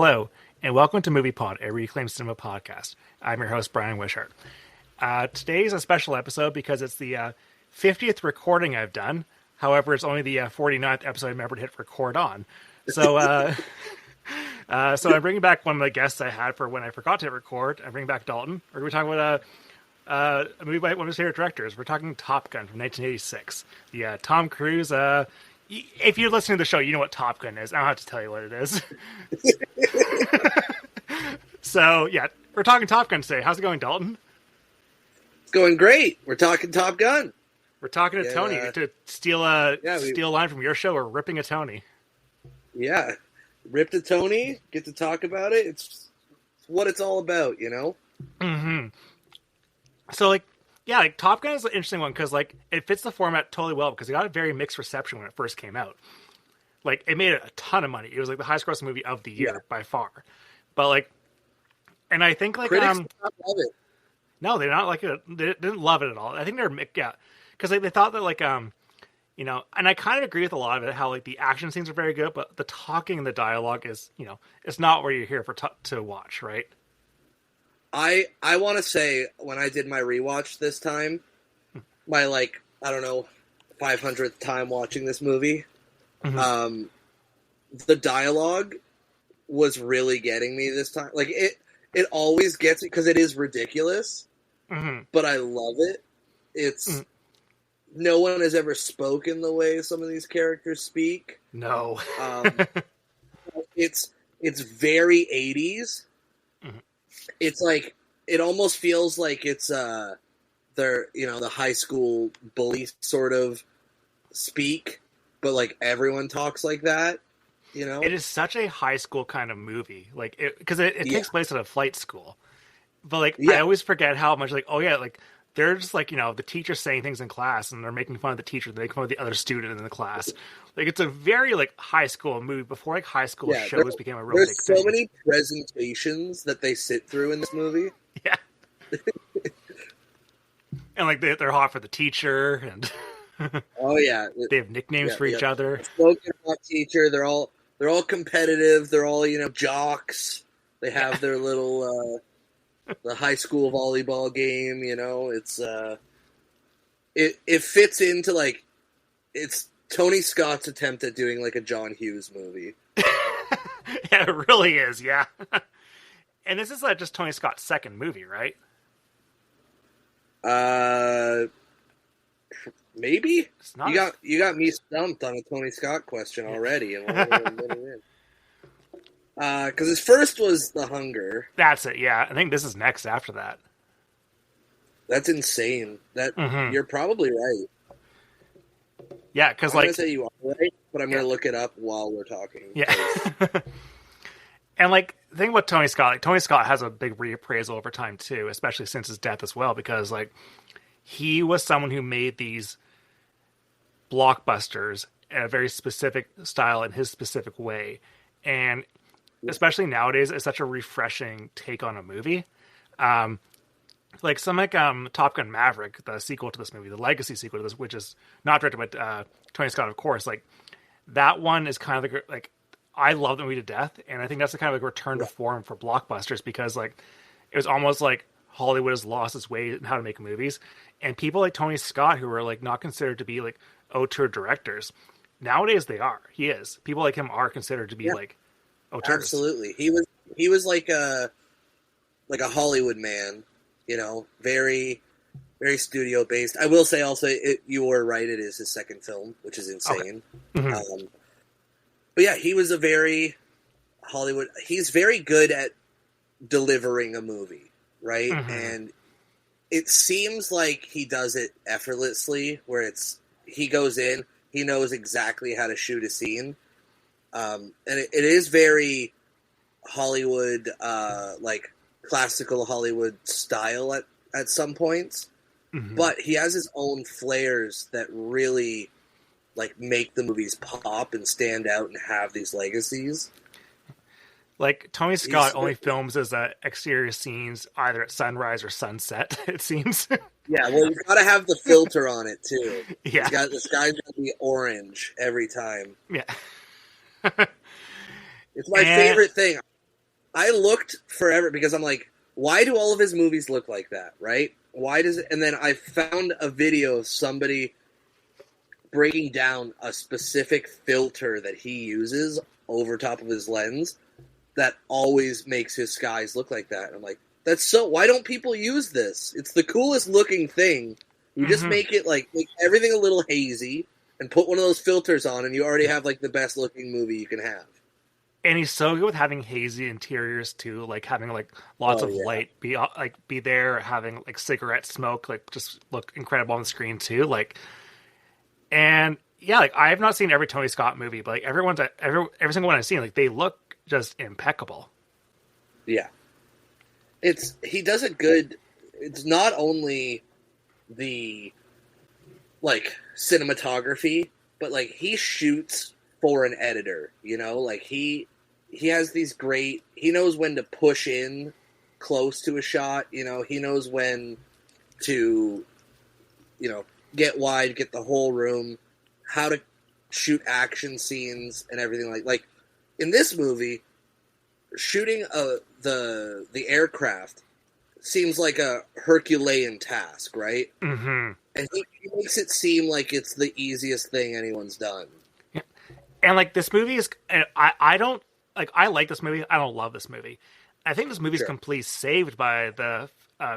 Hello, and welcome to MoviePod, a reclaimed cinema podcast. I'm your host, Brian Wishart. Today is a special episode because it's the 50th recording I've done. However, it's only the 49th episode I remember to hit record on. So so I'm bringing back one of the guests I had for when I forgot to hit record. I'm bringing back Dalton. We're going to be talking about a movie by one of his favorite directors. We're talking Top Gun from 1986. The Tom Cruise... if you're listening to the show, you know what Top Gun is. I don't have to tell you what it is. So, yeah, we're talking Top Gun today. How's it going, Dalton? It's going great. We're talking Top Gun. We're talking to Tony to steal a line from your show. We're ripping a Tony. Yeah, ripped a Tony. Get to talk about it. It's what it's all about, you know? Mm-hmm. So, Top Gun is an interesting one because, it fits the format totally well because it got a very mixed reception when it first came out. It made a ton of money. It was, the highest grossing movie of the year by far. But, and I think, critics did not love it. No, they're not it. They didn't love it at all. I think they're, because they thought that, and I kind of agree with a lot of it, how, the action scenes are very good, but the talking and the dialogue is, it's not where you're here to watch, right? I want to say, when I did my rewatch this time, my, 500th time watching this movie, Mm-hmm. The dialogue was really getting me this time. It always gets me, because it is ridiculous, Mm-hmm. but I love it. It's... No one has ever spoken the way some of these characters speak. No. It's very 80s. Mm-hmm. It's it almost feels like it's their the high school bully sort of speak, but everyone talks like that. It is such a high school kind of movie, because it takes place at a flight school. But I always forget how much they're just the teacher's saying things in class and they're making fun of the teacher, they make fun of the other student in the class. It's a very high school movie before high school shows became a real big thing. There's so many presentations that they sit through in this movie. Yeah. And they're hot for the teacher and oh yeah. They have nicknames for each other. Spoken hot teacher, they're all competitive, they're all, jocks. They have their little the high school volleyball game, it's it fits into it's Tony Scott's attempt at doing a John Hughes movie. Yeah, it really is, yeah. And this is just Tony Scott's second movie, right? Maybe. It's not you got me stumped on a Tony Scott question already, and because his first was The Hunger. That's it, yeah. I think this is next after that. That's insane. You're probably right. Yeah, because I'm going to say you are right, but I'm going to look it up while we're talking. Yeah. And the thing about Tony Scott has a big reappraisal over time too, especially since his death as well, because he was someone who made these blockbusters in a very specific style in his specific way. And especially nowadays, it's such a refreshing take on a movie. Top Gun Maverick, the sequel to this movie, the legacy sequel to this, which is not directed by Tony Scott, of course. That one is kind of I love the movie to death, and I think that's the kind of return to form for blockbusters because it was almost like Hollywood has lost its way in how to make movies, and people like Tony Scott, who are not considered to be auteur directors, nowadays they are. He is. People like him are considered to be auteurs. Absolutely. He was like a Hollywood man, very, very studio based. I will say also, you were right, it is his second film, which is insane. Okay. Mm-hmm. But yeah, he was a very Hollywood. He's very good at delivering a movie, right? Mm-hmm. And it seems like he does it effortlessly, where he goes in, he knows exactly how to shoot a scene. And it is very Hollywood, classical Hollywood style at some points. Mm-hmm. But he has his own flares that really make the movies pop and stand out and have these legacies. Tony Scott only films his exterior scenes either at sunrise or sunset, it seems. Yeah, well, you've got to have the filter on it too. Yeah, the sky's got to be orange every time. Yeah. It's my favorite thing. I looked forever because I'm like, why do all of his movies look like that, right? Why does it? And then I found a video of somebody breaking down a specific filter that he uses over top of his lens that always makes his skies look like that. And I'm like, that's so. Why don't people use this? It's the coolest looking thing. You just make it like make everything a little hazy and put one of those filters on, and you already have like the best looking movie you can have. And he's so good with having hazy interiors too, like having like lots Oh of yeah, light be there, having like cigarette smoke, like just look incredible on the screen too. Like, and yeah, like I have not seen every Tony Scott movie, but like every single one I've seen, like they look just impeccable. yeah. It's he does it good. It's not only the like cinematography, but like he shoots for an editor. You know, like he has these great. He knows when to push in close to a shot. You know, he knows when to get wide, get the whole room, how to shoot action scenes and everything like in this movie, shooting the aircraft seems like a Herculean task, right? Mm-hmm. And he makes it seem like it's the easiest thing anyone's done. Yeah. And like this movie is, I don't like. I like this movie. I don't love this movie. I think this movie is completely saved by the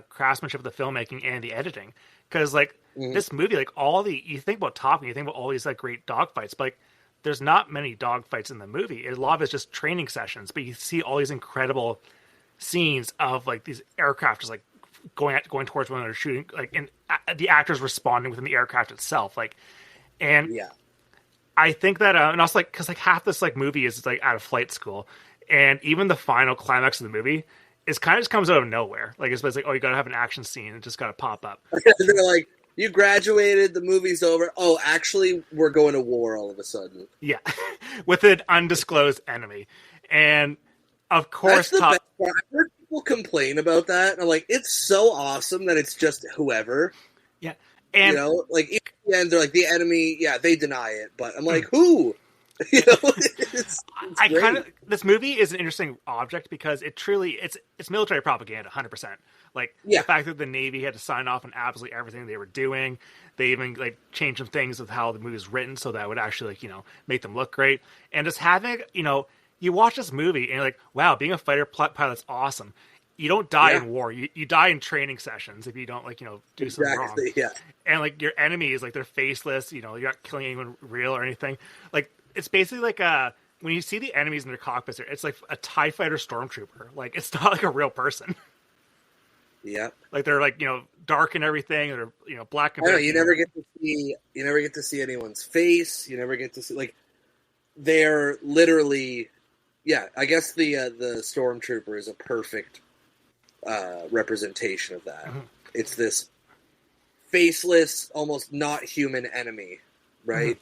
craftsmanship of the filmmaking and the editing. Because like this movie, like you think about Top Gun, you think about all these like great dogfights, but like there's not many dogfights in the movie. A lot of it's just training sessions, but you see all these incredible scenes of like these aircraft just like going towards one another, shooting, like, and the actors responding within the aircraft itself, like, and Yeah. I think that, and also like because like half this like movie is like out of flight school, and even the final climax of the movie is kind of just comes out of nowhere. Like it's like, oh, you got to have an action scene, it just got to pop up. They're like, you graduated, the movie's over. Oh, actually, we're going to war all of a sudden. Yeah, with an undisclosed enemy, and of course, That's the best part. I've heard people complain about that, and I'm like, it's so awesome that it's just whoever. Yeah, and Like in the end, they're like the enemy. Yeah, they deny it, but I'm like, who? It's I kind of this movie is an interesting object because it truly it's military propaganda, 100%. Like the fact that the Navy had to sign off on absolutely everything they were doing. They even like changed some things with how the movie was written so that would actually like make them look great. And just having you watch this movie and you're like, wow, being a fighter pilot's awesome. You don't die in war. You die in training sessions if you don't do something wrong. Yeah. And like your enemy is like they're faceless. You're not killing anyone real or anything. Like it's basically like when you see the enemies in their cockpits, it's like a TIE fighter stormtrooper. Like it's not like a real person. Yeah. Like they're like dark and everything. They're black and. I know, you never get to see anyone's face. You never get to see like they're literally. Yeah, I guess the stormtrooper is a perfect representation of that. Mm-hmm. It's this faceless, almost not human enemy, right?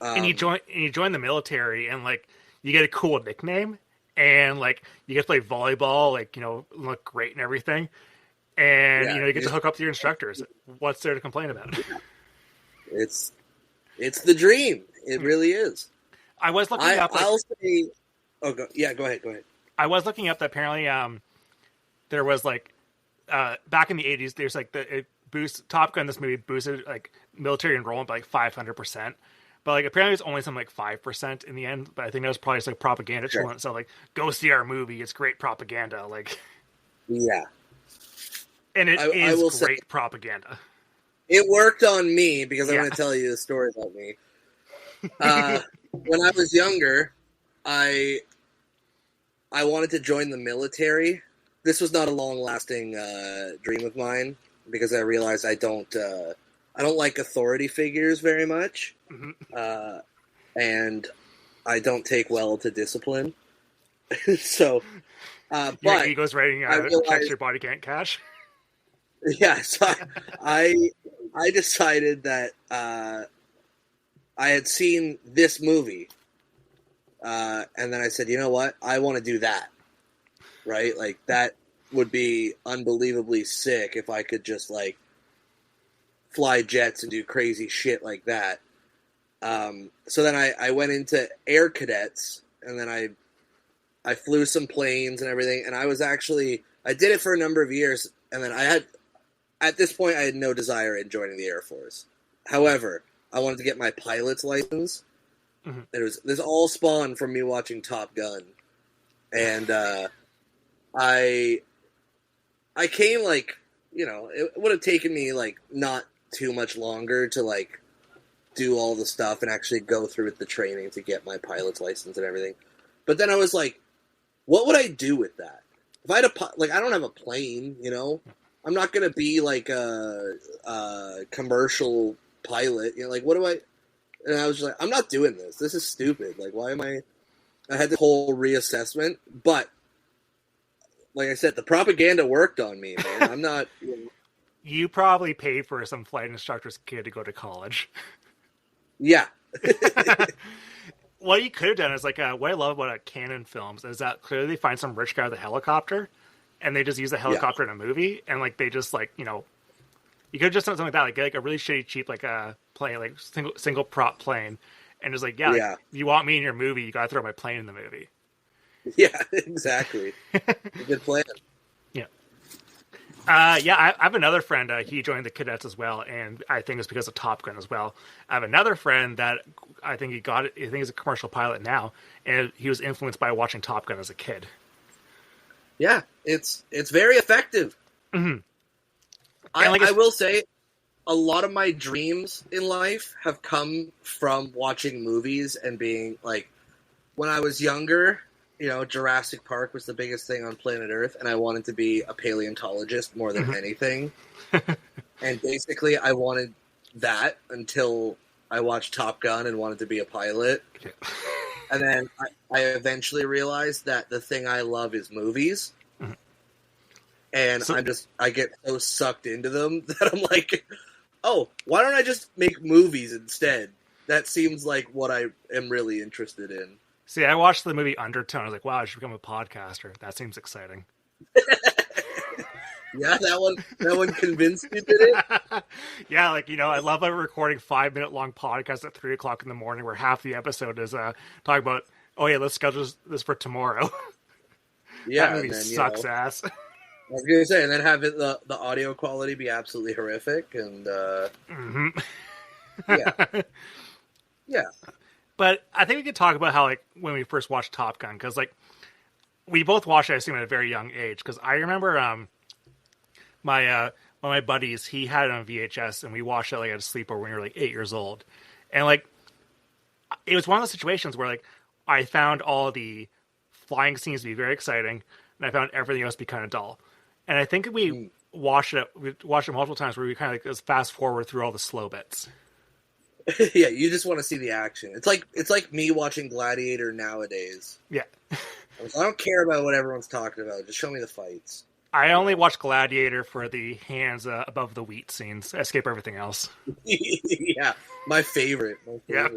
Mm-hmm. And you join the military, and like you get a cool nickname, and like you get to play volleyball, like look great and everything, and you get to hook up to your instructors. What's there to complain about? It's the dream. It really is. I was looking up. I'll say. Oh, go ahead. I was looking up that apparently there was like back in the 80s. There's like Top Gun. This movie boosted like military enrollment by like 500%. But like apparently it's only something like 5% in the end. But I think that was probably just like propaganda. Sure. So like go see our movie. It's great propaganda. Like and it is great propaganda. It worked on me because I'm going to tell you a story about me. When I was younger, I wanted to join the military. This was not a long-lasting dream of mine because I realized I don't like authority figures very much, and I don't take well to discipline. So, but your ego's writing checks your body can't cash. Yeah, so I decided that I had seen this movie. And then I said, you know what? I want to do that. Right? Like, that would be unbelievably sick if I could just, like, fly jets and do crazy shit like that. So then I went into Air Cadets, and then I flew some planes and everything, and I did it for a number of years, and then at this point, I had no desire in joining the Air Force. However, I wanted to get my pilot's license. Mm-hmm. This all spawned from me watching Top Gun, and I came it would have taken me not too much longer to do all the stuff and actually go through with the training to get my pilot's license and everything. But then I was like, what would I do with that? If I had I don't have a plane, I'm not going to be a commercial pilot. What do I... And I was just like, I'm not doing this. This is stupid. Why am I... I had this whole reassessment, but like I said, the propaganda worked on me, man. I'm not... You probably paid for some flight instructor's kid to go to college. Yeah. What you could have done is what I love about Canon films is that clearly they find some rich guy with a helicopter and they just use the helicopter in a movie, and they just you could have just done something like that, get a really shitty cheap plane, single prop plane, and just if you want me in your movie, you gotta throw my plane in the movie. Yeah, exactly. A good plan. Yeah. I have another friend. He joined the cadets as well, and I think it's because of Top Gun as well. I have another friend that I think I think he's a commercial pilot now, and he was influenced by watching Top Gun as a kid. Yeah, it's very effective. Mm-hmm. I will say, a lot of my dreams in life have come from watching movies and being when I was younger. Jurassic Park was the biggest thing on planet Earth, and I wanted to be a paleontologist more than anything. And basically, I wanted that until I watched Top Gun and wanted to be a pilot. And then I eventually realized that the thing I love is movies. Mm-hmm. And I get so sucked into them that I'm like, oh, why don't I just make movies instead? That seems like what I am really interested in. See, I watched the movie Undertone. I was like, wow, I should become a podcaster. That seems exciting. Yeah, that one convinced you, did it? Yeah, I love recording 5-minute long podcasts at 3 o'clock in the morning where half the episode is talking about, oh yeah, let's schedule this for tomorrow. Yeah, that movie sucks ass. I was going to say, and then have the audio quality be absolutely horrific, and mm-hmm. Yeah. Yeah. But I think we could talk about how, when we first watched Top Gun, because, we both watched it, I assume, at a very young age. Because I remember one of my buddies, he had it on VHS, and we watched it, at a sleepover when we were, 8 years old. And, it was one of those situations where, I found all the flying scenes to be very exciting, and I found everything else to be kind of dull. And I think we watched it multiple times where we kind of, just fast forward through all the slow bits. Yeah, you just want to see the action. It's like me watching Gladiator nowadays. Yeah. I don't care about what everyone's talking about. Just show me the fights. I only watch Gladiator for the hands above the wheat scenes. I skip everything else. Yeah, my favorite. Yeah.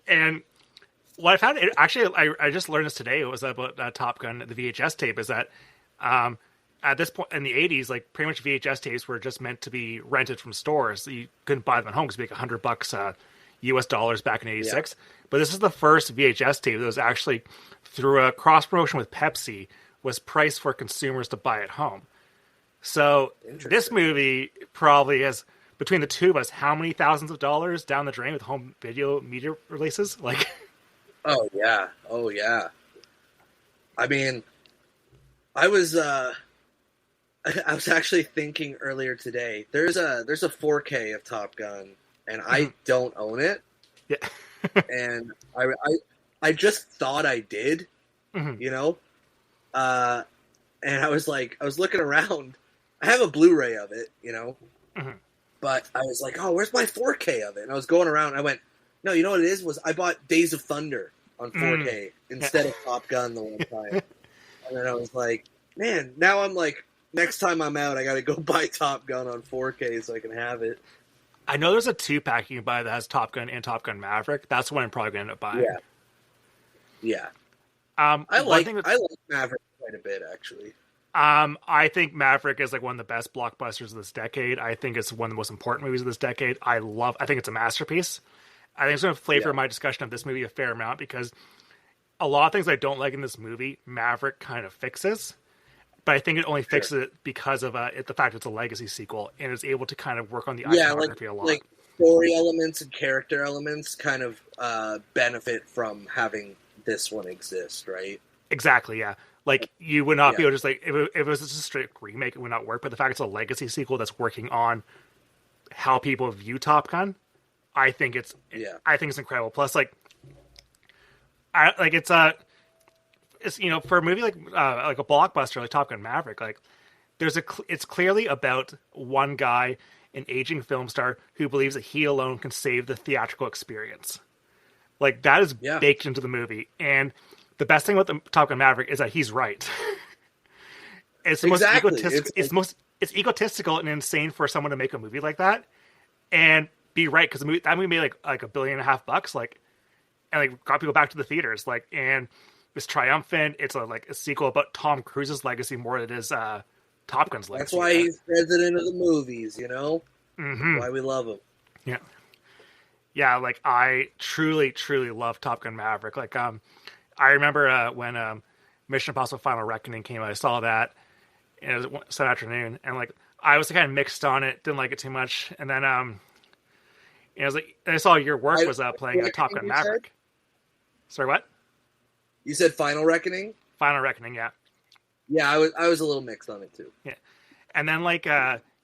And what I found, I just learned this today. It was about Top Gun, the VHS tape, is that at this point in the 80s, pretty much VHS tapes were just meant to be rented from stores. You couldn't buy them at home because it'd be $100 US dollars back in 86. Yeah. But this is the first VHS tape that was actually, through a cross promotion with Pepsi, was priced for consumers to buy at home. So this movie probably has, between the two of us, how many thousands of dollars down the drain with home video media releases? Oh yeah. I mean, I was actually thinking earlier today. There's a 4K of Top Gun, and I don't own it. Yeah. And I just thought I did, and I was looking around. I have a Blu-ray of it, but I was like, oh, where's my 4K of it? And I was going around, and I went, no, you know what it is? I bought Days of Thunder on 4K instead of Top Gun the one time. And then I was like, man, now I'm like, next time I'm out, I got to go buy Top Gun on 4K so I can have it. I know there's a 2-pack you can buy that has Top Gun and Top Gun Maverick. That's what I'm probably going to end up buying. Yeah. I like Maverick quite a bit, actually. I think Maverick is one of the best blockbusters of this decade. I think it's one of the most important movies of this decade. I think it's a masterpiece. I think it's going to flavor my discussion of this movie a fair amount because a lot of things I don't like in this movie, Maverick kind of fixes. But I think it only fixes it because of the fact it's a legacy sequel and is able to kind of work on the iconography a lot. Like story elements and character elements kind of benefit from having this one exist, right? Exactly, yeah. Like, you would not be able to just, like, if it was just a straight remake, it would not work. But the fact it's a legacy sequel that's working on how people view Top Gun, I think it's incredible. Plus, like, it's for a movie like a blockbuster like Top Gun Maverick, like it's clearly about one guy, an aging film star who believes that he alone can save the theatrical experience. Like, that is baked into the movie, and the best thing about the Top Gun Maverick is that he's right. It's the most it's egotistical and insane for someone to make a movie like that and be right, because that movie made like $1.5 billion, like, and like got people back to the theaters, like, and it's triumphant. It's a sequel about Tom Cruise's legacy more than it is Top Gun's legacy. That's why he's president of the movies, you know? Mm-hmm. Why we love him. Yeah. Yeah, like, I truly, truly love Top Gun Maverick. Like, I remember when Mission Impossible Final Reckoning came out, I saw that, and it was Sunday afternoon, and like, I was kind of mixed on it, didn't like it too much, and then I was like, I saw your work was playing Top Gun Maverick. Sorry, what? You said Final Reckoning? Final Reckoning, yeah. Yeah, I was a little mixed on it too. Yeah, and then like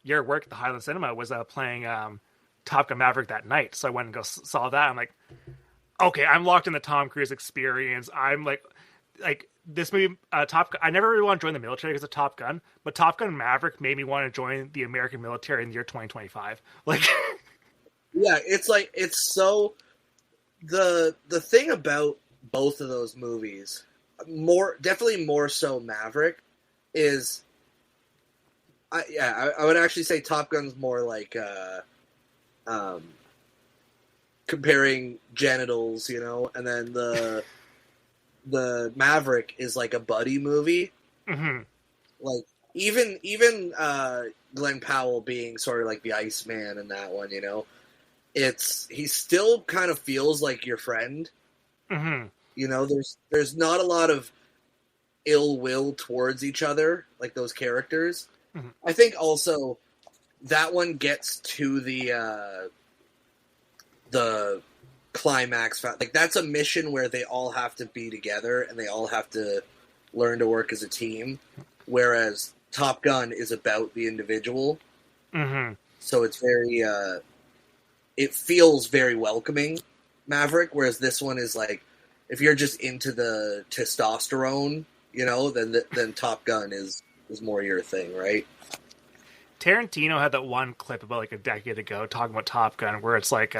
your work at the Highland Cinema was playing Top Gun Maverick that night, so I went and saw that. I'm like, okay, I'm locked in the Tom Cruise experience. I'm like this movie, Top Gun. I never really want to join the military because of Top Gun, but Top Gun Maverick made me want to join the American military in the year 2025. Like, yeah, it's so the thing about both of those movies, definitely more so Maverick, is I would actually say Top Gun's more like comparing genitals, you know, and then the Maverick is like a buddy movie. Mm-hmm. Like even Glenn Powell being sort of like the Iceman in that one, you know, he still kind of feels like your friend. Mm-hmm. You know, there's not a lot of ill will towards each other, like those characters. Mm-hmm. I think also that one gets to the climax. Like, that's a mission where they all have to be together and they all have to learn to work as a team. Whereas Top Gun is about the individual. Mm-hmm. So it's very, it feels very welcoming, Maverick. Whereas this one is like, if you're just into the testosterone, you know, then Top Gun is more your thing, right? Tarantino had that one clip about like a decade ago talking about Top Gun, where it's like,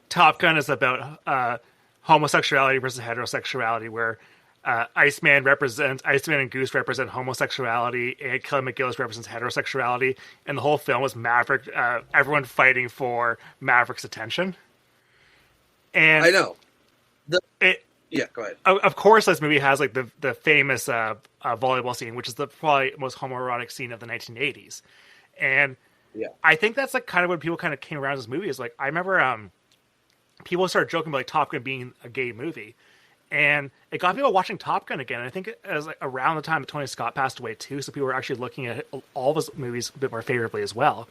Top Gun is about homosexuality versus heterosexuality, where Iceman and Goose represent homosexuality, and Kelly McGillis represents heterosexuality, and the whole film was Maverick, everyone fighting for Maverick's attention. And I know. Yeah, go ahead. Of course, this movie has like the famous volleyball scene, which is the probably most homoerotic scene of the 1980s, and I think that's like kind of when people kind of came around this movie. Is like, I remember people started joking about like Top Gun being a gay movie, and it got people watching Top Gun again. And I think it was like around the time that Tony Scott passed away too, so people were actually looking at all of his movies a bit more favorably as well.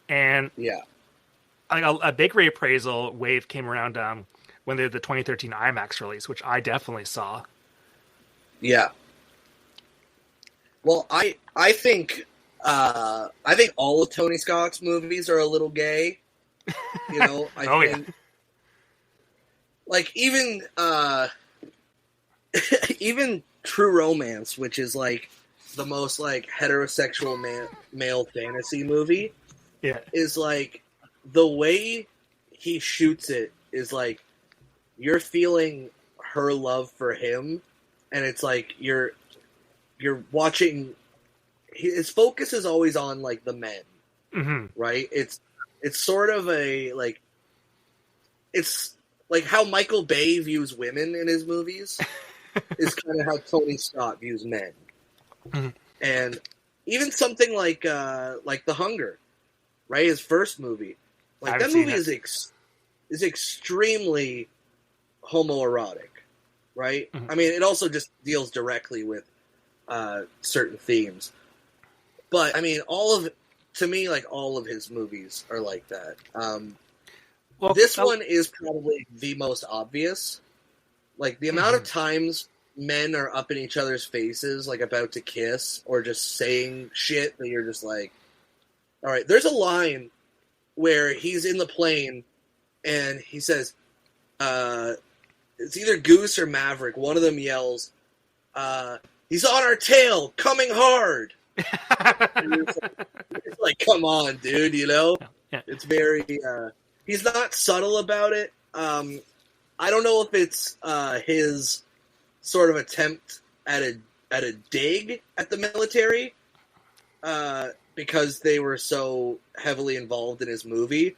And like a big reappraisal wave came around when they did the 2013 IMAX release, which I definitely saw. Yeah. Well, I think all of Tony Scott's movies are a little gay. You know, I think like even even True Romance, which is like the most like heterosexual male fantasy movie, is like the way he shoots it is like you're feeling her love for him, and it's like you're watching. His focus is always on like the men, right? It's sort of a like, it's like how Michael Bay views women in his movies is kind of how Tony Scott views men, and even something like The Hunger, right? His first movie, like that movie is extremely homoerotic, right? Mhm. I mean, it also just deals directly with certain themes. But I mean, to me, like all of his movies are like that. Well, This one is probably the most obvious. Like the amount of times men are up in each other's faces, like about to kiss or just saying shit that you're just like, all right. There's a line where he's in the plane and he says, it's either Goose or Maverick. One of them yells, he's on our tail, coming hard. It's like, come on, dude, you know? Yeah. It's very, he's not subtle about it. I don't know if it's his sort of attempt at a dig at the military, because they were so heavily involved in his movie,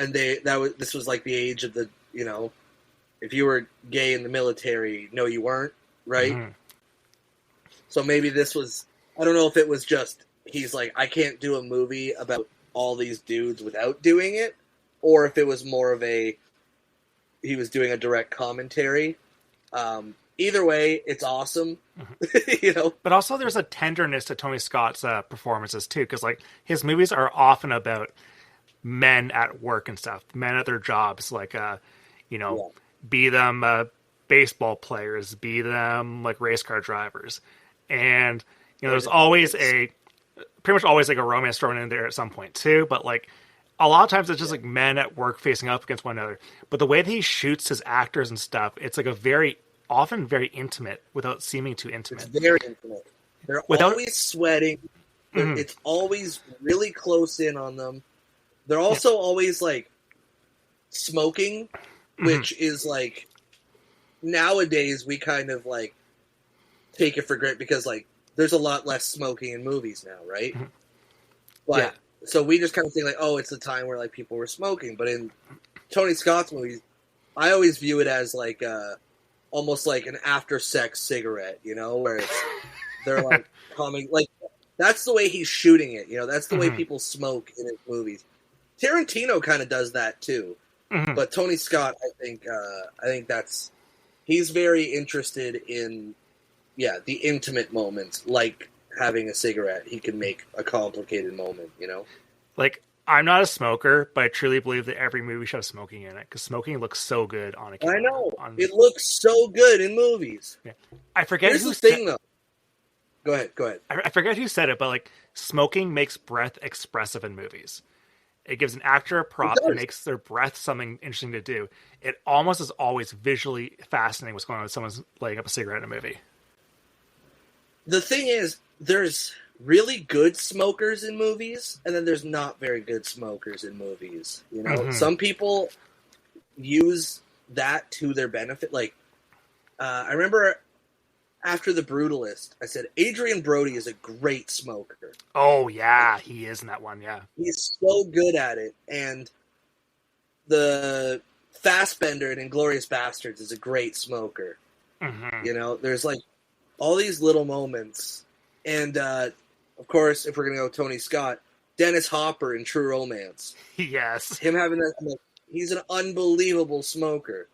and this was like the age of the, you know, if you were gay in the military, no, you weren't, right? Mm-hmm. So maybe this was, I don't know if it was just he's like, I can't do a movie about all these dudes without doing it, or if it was more of he was doing a direct commentary. Either way, it's awesome. You know. But also, there's a tenderness to Tony Scott's performances too, because like his movies are often about men at work and stuff, men at their jobs, like you know, be them baseball players, be them like race car drivers, and you know, there's always pretty much always like a romance thrown in there at some point too. But like a lot of times it's just like men at work facing up against one another. But the way that he shoots his actors and stuff, it's like often very intimate without seeming too intimate. It's very intimate. They're always sweating. It's always really close in on them. They're also always like smoking, which is like nowadays we kind of like take it for granted because like there's a lot less smoking in movies now, right? But so we just kind of think like, oh, it's the time where like people were smoking. But in Tony Scott's movies, I always view it as like almost like an after sex cigarette, you know, where they're like coming, like that's the way he's shooting it, you know, that's the way people smoke in his movies. Tarantino kind of does that too, but Tony Scott, I think he's very interested in, the intimate moments, like having a cigarette. He can make a complicated moment, you know. Like, I'm not a smoker, but I truly believe that every movie should have smoking in it because smoking looks so good on a camera. I know it looks so good in movies. Yeah. I forget Here's who the thing, though. Go ahead. I forget who said it, but like smoking makes breath expressive in movies. It gives an actor a prop. It makes their breath something interesting to do. It almost is always visually fascinating what's going on when someone's lighting up a cigarette in a movie. The thing is, there's really good smokers in movies, and then there's not very good smokers in movies. You know, some people use that to their benefit. Like, I remember after The Brutalist, I said Adrian Brody is a great smoker. Oh yeah, he is in that one. Yeah, he's so good at it. And the Fassbender in Inglourious Bastards is a great smoker. You know, there's like all these little moments. And, of course, if we're going to go Tony Scott, Dennis Hopper in True Romance. Yes. Him having that, like, he's an unbelievable smoker.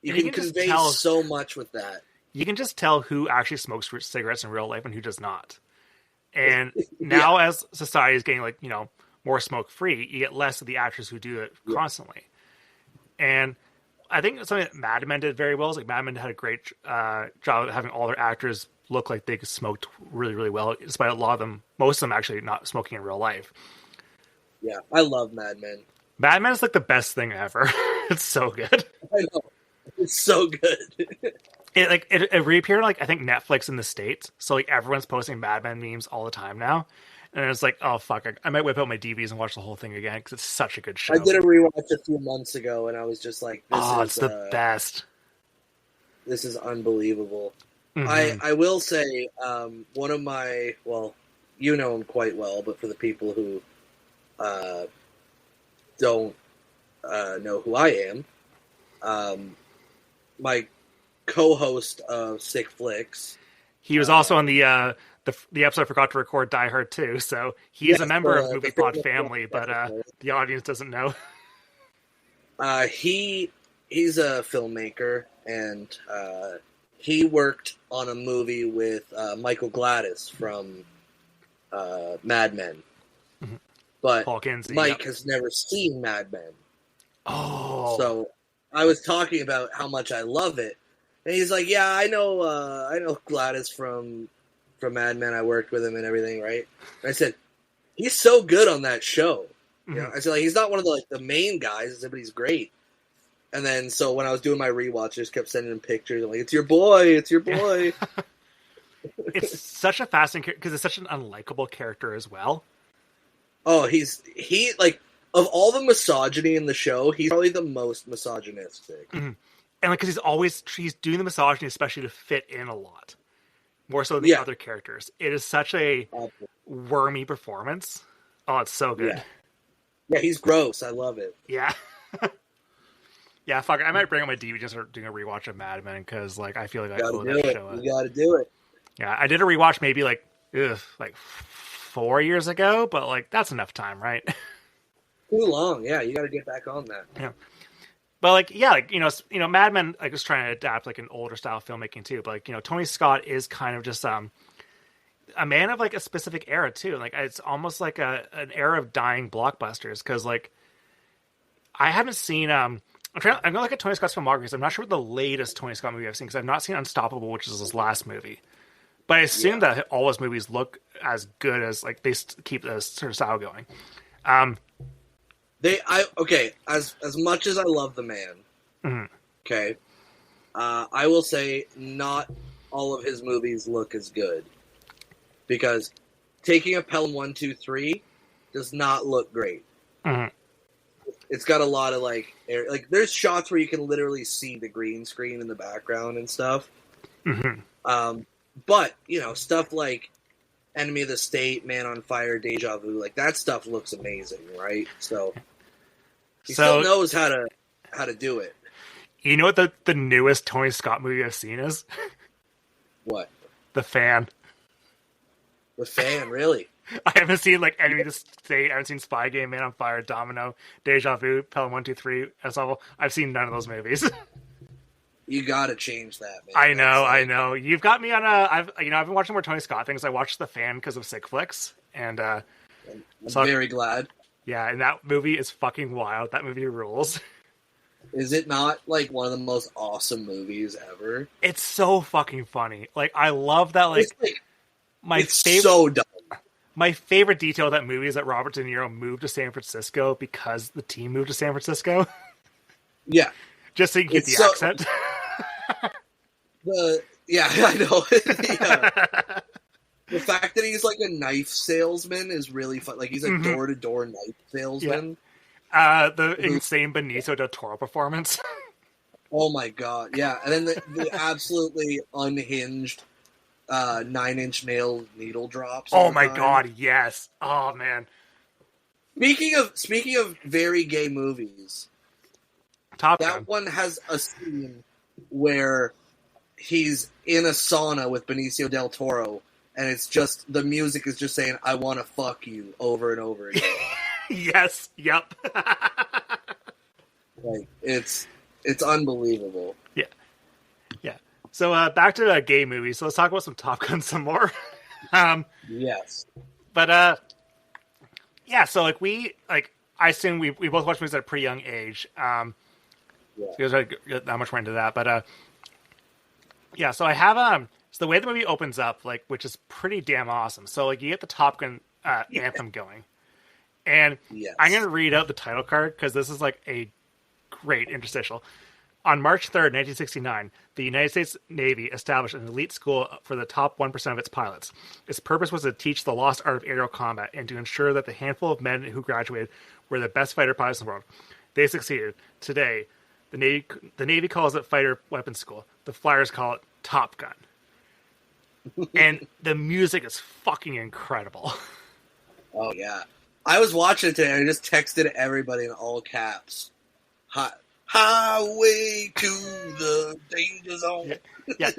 You can convey so much with that. You can just tell who actually smokes cigarettes in real life and who does not. And now as society is getting, like, you know, more smoke-free, you get less of the actors who do it constantly. And I think something that Mad Men did very well is like Mad Men had a great job of having all their actors look like they smoked really, really well, despite a lot of them, most of them actually not smoking in real life. Yeah, I love Mad Men. Mad Men is like the best thing ever. It's so good. I know. It's so good. It reappeared like I think Netflix in the States, so like everyone's posting Mad Men memes all the time now, and it's like, oh fuck, I might whip out my DVDs and watch the whole thing again because it's such a good show. I did a rewatch a few months ago, and I was just like, it's the best. This is unbelievable. I will say, one of my, well, you know him quite well, but for the people who don't know who I am, my co-host of Sick Flicks. He was also on the episode I forgot to record, Die Hard 2, so he is a member of MoviePod family, but the audience doesn't know. He he's a filmmaker, and he worked on a movie with Michael Gladys from Mad Men. Mhm. But Paul Kinsey, Mike yep. has never seen Mad Men. Oh. So I was talking about how much I love it, and he's like, "Yeah, I know Gladys from Mad Men. I worked with him and everything, right?" And I said, "He's so good on that show." You know, I said, like, he's not one of the main guys, but he's great. And then, so when I was doing my rewatch, I just kept sending him pictures. I'm like, "It's your boy, it's your boy." It's such a fascinating character because it's such an unlikable character as well. Oh, he like, of all the misogyny in the show, he's probably the most misogynistic. Mm-hmm. And like, because he's doing the misogyny especially to fit in a lot more so than the Yeah. other characters. It is such a wormy performance. Oh, it's so good. Yeah, he's gross. I love it. Yeah. Yeah, fuck it. I might bring up my DVD and start doing a rewatch of Mad Men because, like, I feel like I owe that show. You gotta do it. Yeah, I did a rewatch maybe like 4 years ago, but like that's enough time, right? Too long. Yeah, you gotta get back on that. Yeah. But like, yeah, like Mad Men like is trying to adapt like an older style filmmaking too. But like, Tony Scott is kind of just a man of like a specific era too. Like it's almost like an era of dying blockbusters because like I haven't seen I'm gonna look at Tony Scott's filmography because I'm not sure what the latest Tony Scott movie I've seen because I've not seen Unstoppable, which is his last movie. But I assume that all his movies look as good as like they keep the sort of style going. As much as I love the man, okay, I will say not all of his movies look as good because Taking a Pelham 1, 2, 3 does not look great. Mm-hmm. It's got a lot of like there's shots where you can literally see the green screen in the background and stuff. Mm-hmm. But stuff like Enemy of the State, Man on Fire, Deja Vu, like that stuff looks amazing, right? So he still knows how to do it. You know what the newest Tony Scott movie I've seen is? What? The Fan. The Fan, really? I haven't seen like Enemy of the State. I haven't seen Spy Game, Man on Fire, Domino, Deja Vu, Pelham 1, 2, 3, Ensemble. I've seen none of those movies. You gotta change that, man. I know. You've got me on I've been watching more Tony Scott things. I watched The Fan because of Sick Flicks, and I'm very glad. Yeah, and that movie is fucking wild. That movie rules. Is it not like one of the most awesome movies ever? It's so fucking funny. Like I love that. It's so dumb. My favorite detail of that movie is that Robert De Niro moved to San Francisco because the team moved to San Francisco. Yeah. Just so you can keep the accent. I know. Yeah. The fact that he's like a knife salesman is really fun. Like he's a door-to-door knife salesman. Yeah. The insane Benicio del Toro performance. Oh my god, yeah. And then the absolutely unhinged 9-inch nail needle drops. Oh my god, yes. Oh man. Speaking of very gay movies, Top Gun. That one has a scene where he's in a sauna with Benicio del Toro, and it's just the music is just saying "I want to fuck you" over and over again. Yes. Yep. Like it's unbelievable. Yeah. Yeah. So back to gay movies. So let's talk about some Top Gun some more. Yes. But yeah. So I assume we both watched movies at a pretty young age. Yeah. So I get that much more into that, but yeah. So I have so the way the movie opens up, like, which is pretty damn awesome. So like you get the Top Gun anthem going, and I'm gonna read out the title card because this is like a great interstitial. On March 3rd, 1969, the United States Navy established an elite school for the top 1% of its pilots. Its purpose was to teach the lost art of aerial combat and to ensure that the handful of men who graduated were the best fighter pilots in the world. They succeeded. Today, the Navy calls it Fighter Weapons School. The flyers call it Top Gun. And the music is fucking incredible. Oh, yeah. I was watching it today and I just texted everybody in all caps. Highway to the danger zone. Yeah.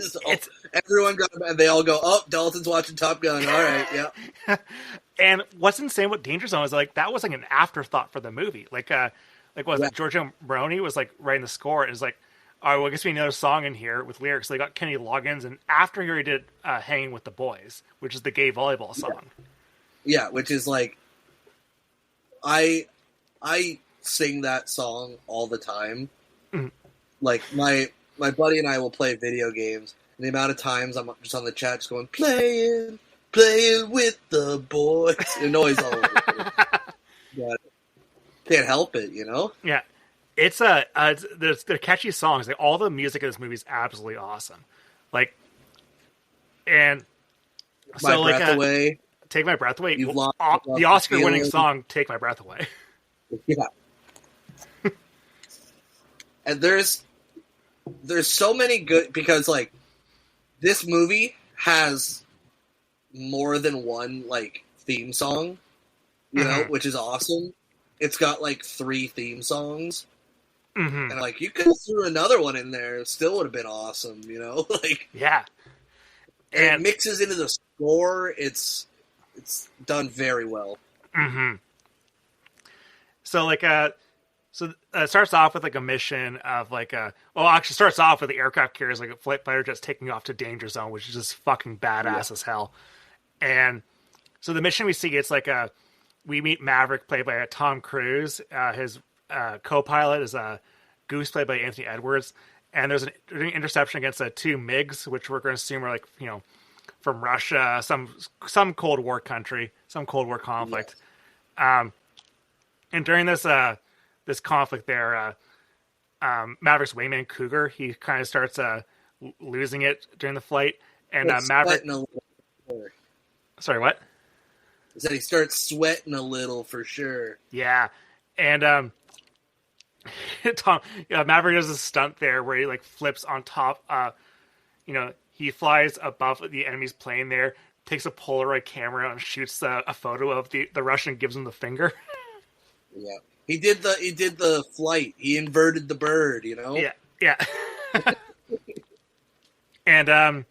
Everyone got, and they all go, "Oh, Dalton's watching Top Gun." All right, yeah. And what's insane with Danger Zone is like that was like an afterthought for the movie. Like like was it Giorgio Moroni was like writing the score, and it's like, all right, well, I guess we need another song in here with lyrics. So they got Kenny Loggins, and after he already did "Hanging with the Boys," which is the gay volleyball song. Yeah, which is like, I sing that song all the time. Mm-hmm. Like my buddy and I will play video games, and the amount of times I'm just on the chat just going playing with the boys, it annoys all of it. But can't help it, you know. Yeah. It's they're catchy songs. Like all the music in this movie is absolutely awesome. Like, and so My Breath Away, Take My Breath Away. You've lost The Oscar-winning song, Take My Breath Away. Yeah. And there's so many good, because like this movie has more than one like theme song, you know, which is awesome. It's got like 3 theme songs. Mm-hmm. And like you could have threw another one in there, it still would have been awesome, you know? Like yeah. And it mixes into the score. It's done very well. Mm-hmm. So like it starts off with like a mission of like actually starts off with the aircraft carriers like a fighter jets taking off to danger zone, which is just fucking badass as hell. And so the mission we see, it's like we meet Maverick, played by Tom Cruise. His co-pilot is Goose, played by Anthony Edwards. And there's an interception against 2 MiGs, which we're going to assume are like, you know, from Russia, some Cold War country, some Cold War conflict. Yes. And during this conflict there, Maverick's wingman Cougar, he kind of starts losing it during the flight. And Maverick... Sorry, what? Is that he starts sweating a little for sure. Yeah. And Maverick does a stunt there where he like flips on top. You know, he flies above the enemy's plane there, takes a Polaroid camera and shoots a photo of the Russian, gives him the finger. Yeah, he did the flight. He inverted the bird. You know. Yeah. And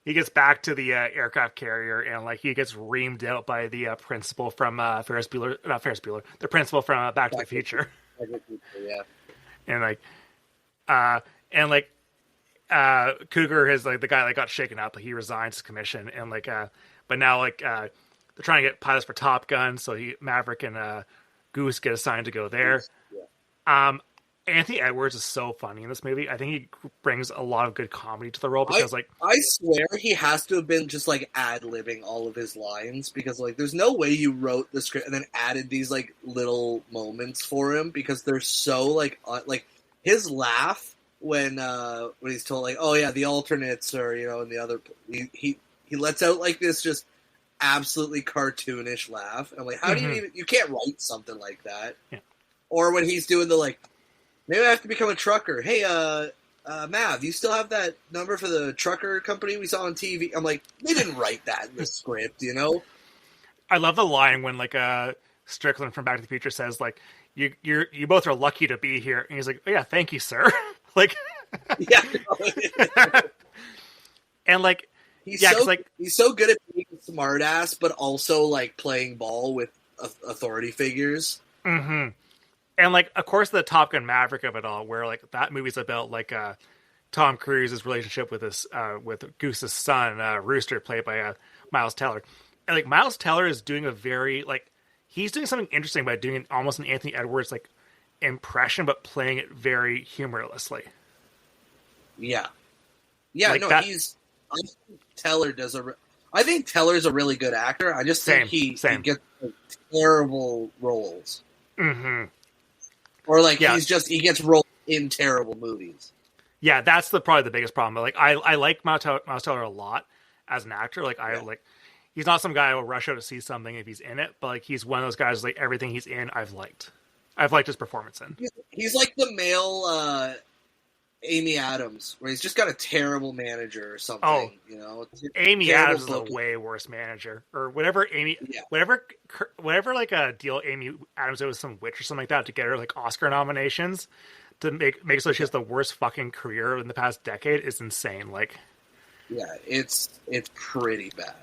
he gets back to the aircraft carrier, and like he gets reamed out by the principal from not Ferris Bueller, the principal from Back to the Future. Yeah. And Cougar is like the guy that got shaken up. Like he resigns his commission, and like but now like they're trying to get pilots for Top Gun, so Maverick and Goose get assigned to go there. Yeah. Anthony Edwards is so funny in this movie. I think he brings a lot of good comedy to the role because I swear he has to have been just like ad-libbing all of his lines, because like there's no way you wrote the script and then added these like little moments for him, because they're so like his laugh when he's told like, oh yeah, the alternates are, you know, and the other he lets out like this just absolutely cartoonish laugh. I'm like, how do you can't write something like that. Yeah. Or when he's doing the like, maybe I have to become a trucker. Hey, Mav, you still have that number for the trucker company we saw on TV? I'm like, they didn't write that in the script, you know? I love the line when like Strickland from Back to the Future says like, you both are lucky to be here, and he's like, oh yeah, thank you, sir. Like, yeah, and like he's so good at being a smartass, but also like playing ball with authority figures. Mm-hmm. And like, of course, the Top Gun Maverick of it all, where like that movie's about like Tom Cruise's relationship with with Goose's son, Rooster, played by Miles Teller. And like Miles Teller is doing a very like he's doing something interesting by doing almost an Anthony Edwards like impression, but playing it very humorlessly. Yeah, like no, I think Teller's a really good actor. I just think he gets like, terrible roles. Mm-hmm. Or like he gets rolled in terrible movies. Yeah, that's probably the biggest problem. But like I like Miles Teller a lot as an actor. Like he's not some guy I will rush out to see something if he's in it, but like he's one of those guys like everything he's in I've liked his performance in. He's like the male Amy Adams, where he's just got a terrible manager or something. Oh, you know, Amy Adams is a way worse manager, or whatever whatever like a deal Amy Adams did with some witch or something like that to get her like Oscar nominations to make so she has the worst fucking career in the past decade is insane. Like, yeah, it's pretty bad.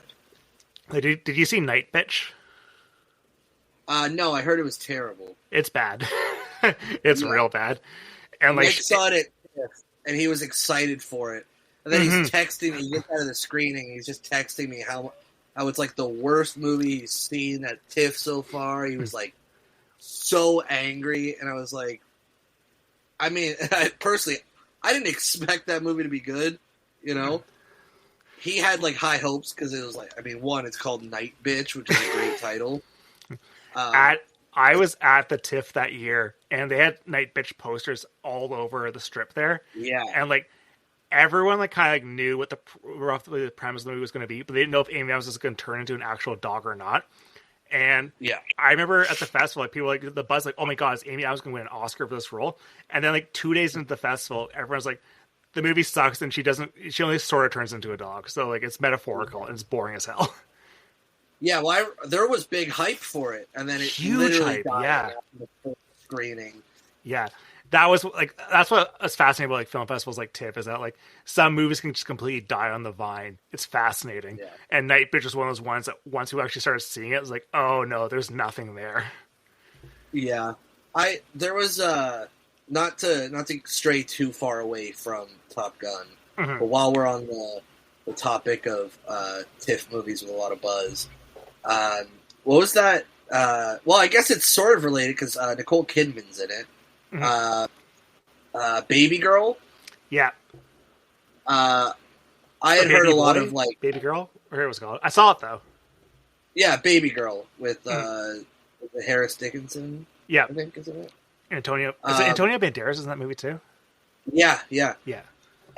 Like, did you see Night Bitch? No, I heard it was terrible. It's bad. It's real bad. And like Nick saw it and he was excited for it. And then he's texting me. He gets out of the screening. He's just texting me how it's like the worst movie he's seen at TIFF so far. He was like so angry, and I was like, I mean, personally, I didn't expect that movie to be good. You know, he had like high hopes because it was like, I mean, one, it's called Night Bitch, which is a great title. I was at the TIFF that year, and they had Night Bitch posters all over the strip there. Yeah, and like everyone like kind of like knew what roughly the premise of the movie was going to be, but they didn't know if Amy Adams was going to turn into an actual dog or not. And I remember at the festival, like people like the buzz, like, oh my god, is Amy Adams going to win an Oscar for this role? And then like 2 days into the festival, everyone's like, the movie sucks, and she only sort of turns into a dog. So like it's metaphorical and it's boring as hell. Yeah, well, there was big hype for it, and then it huge literally hype, died after the first screening. Yeah, that was like that's what was fascinating about like film festivals like TIFF, is that like some movies can just completely die on the vine. It's fascinating, and Night Bitch was one of those ones that once we actually started seeing it, it was like, oh no, there's nothing there. Yeah, there was not to stray too far away from Top Gun, but while we're on the topic of TIFF movies with a lot of buzz. What was that? Well, I guess it's sort of related because Nicole Kidman's in it. Baby Girl. Yeah. I had heard a lot of like Baby Girl, or it was called. I saw it though. Yeah, Baby Girl with Harris Dickinson. Yeah, I think is it. Antonio. Is it Antonio Banderas in that movie too? Yeah.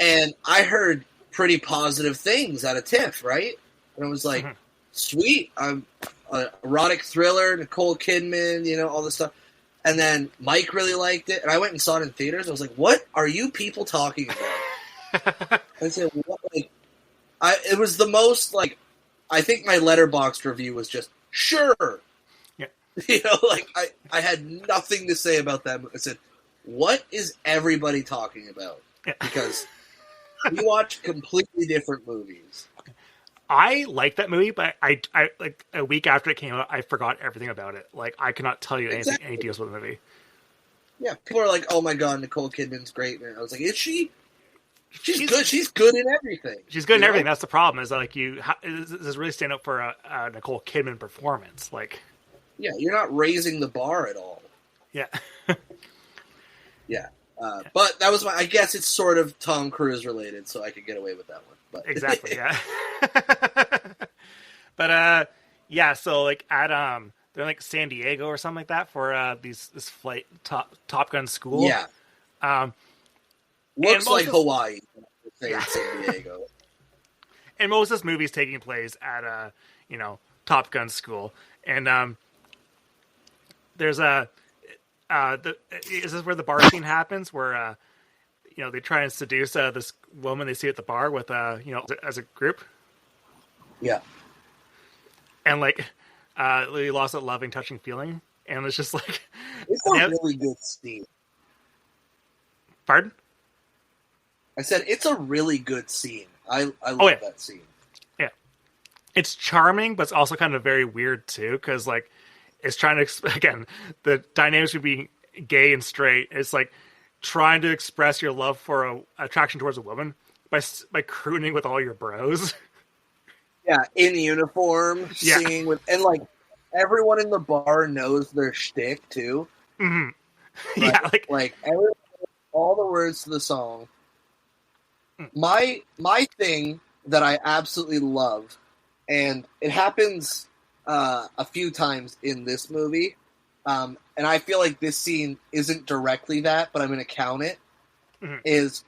And I heard pretty positive things out of TIFF, right? And I was like, sweet, erotic thriller, Nicole Kidman, you know, all this stuff. And then Mike really liked it, and I went and saw it in theaters. I was like, what are you people talking about? I said, what? Like, it was the most, like, I think my Letterboxd review was just, sure. Yeah. You know, like, I had nothing to say about that. I said, what is everybody talking about? Yeah. Because we watch completely different movies. I liked that movie, but I like a week after it came out, I forgot everything about it. Like, I cannot tell you any deals with the movie. Yeah, people are like, "Oh my god, Nicole Kidman's great," and I was like, "Is she? She's good. She's good in everything. She's good in everything." That's the problem. Is like does this really stand up for a Nicole Kidman performance? Like, yeah, you're not raising the bar at all. Yeah, yeah. But that was I guess it's sort of Tom Cruise related, so I could get away with that one. But exactly, yeah. But yeah. So like at they're in like San Diego or something like that for this flight Top Gun school. Yeah. Looks like Hawaii. Yeah. San Diego. And most of this movie is taking place at Top Gun school, and there's is this where the bar scene happens, where they try and seduce this woman they see at the bar with as a group. Yeah. And like they lost that loving, touching feeling, and it's just like it's a really good scene. Pardon? I said it's a really good scene. I love that scene. Yeah, it's charming, but it's also kind of very weird too, because like it's trying to again the dynamics of being gay and straight. It's like trying to express your love for attraction towards a woman by crooning with all your bros. Yeah, in uniform, singing with, and like everyone in the bar knows their shtick too. Mm-hmm. Yeah, like everyone knows all the words to the song. My thing that I absolutely love, and it happens a few times in this movie, and I feel like this scene isn't directly that, but I'm going to count it, is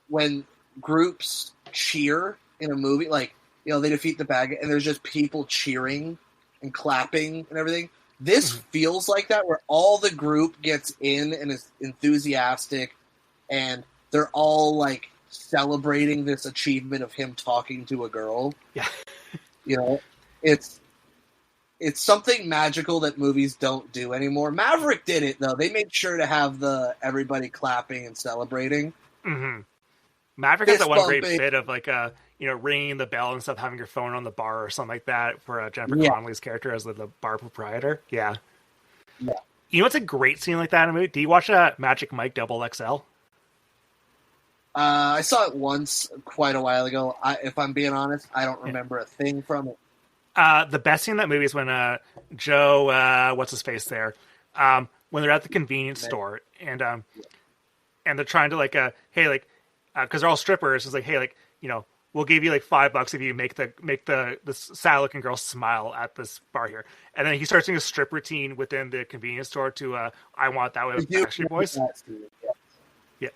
when groups cheer in a movie, like, they defeat the bad guy, and there's just people cheering and clapping and everything. This feels like that, where all the group gets in and is enthusiastic, and they're all, like, celebrating this achievement of him talking to a girl. Yeah. It's something magical that movies don't do anymore. Maverick did it, though. They made sure to have everybody clapping and celebrating. Mm-hmm. Maverick has that one great bit of, like, ringing the bell and stuff, having your phone on the bar or something like that for Jennifer Connelly's character as the bar proprietor. Yeah. You know what's a great scene like that in a movie? Do you watch Magic Mike Double XL? I saw it once quite a while ago. If I'm being honest, I don't remember a thing from it. The best scene in that movie is when Joe, what's his face there, when they're at the convenience store and they're trying to like, hey, like, because they're all strippers. It's like, hey, like, we'll give you like $5 if you make the sad looking girl smile at this bar here. And then he starts doing a strip routine within the convenience store to I Want That Way with Backstreet Boys. Yeah.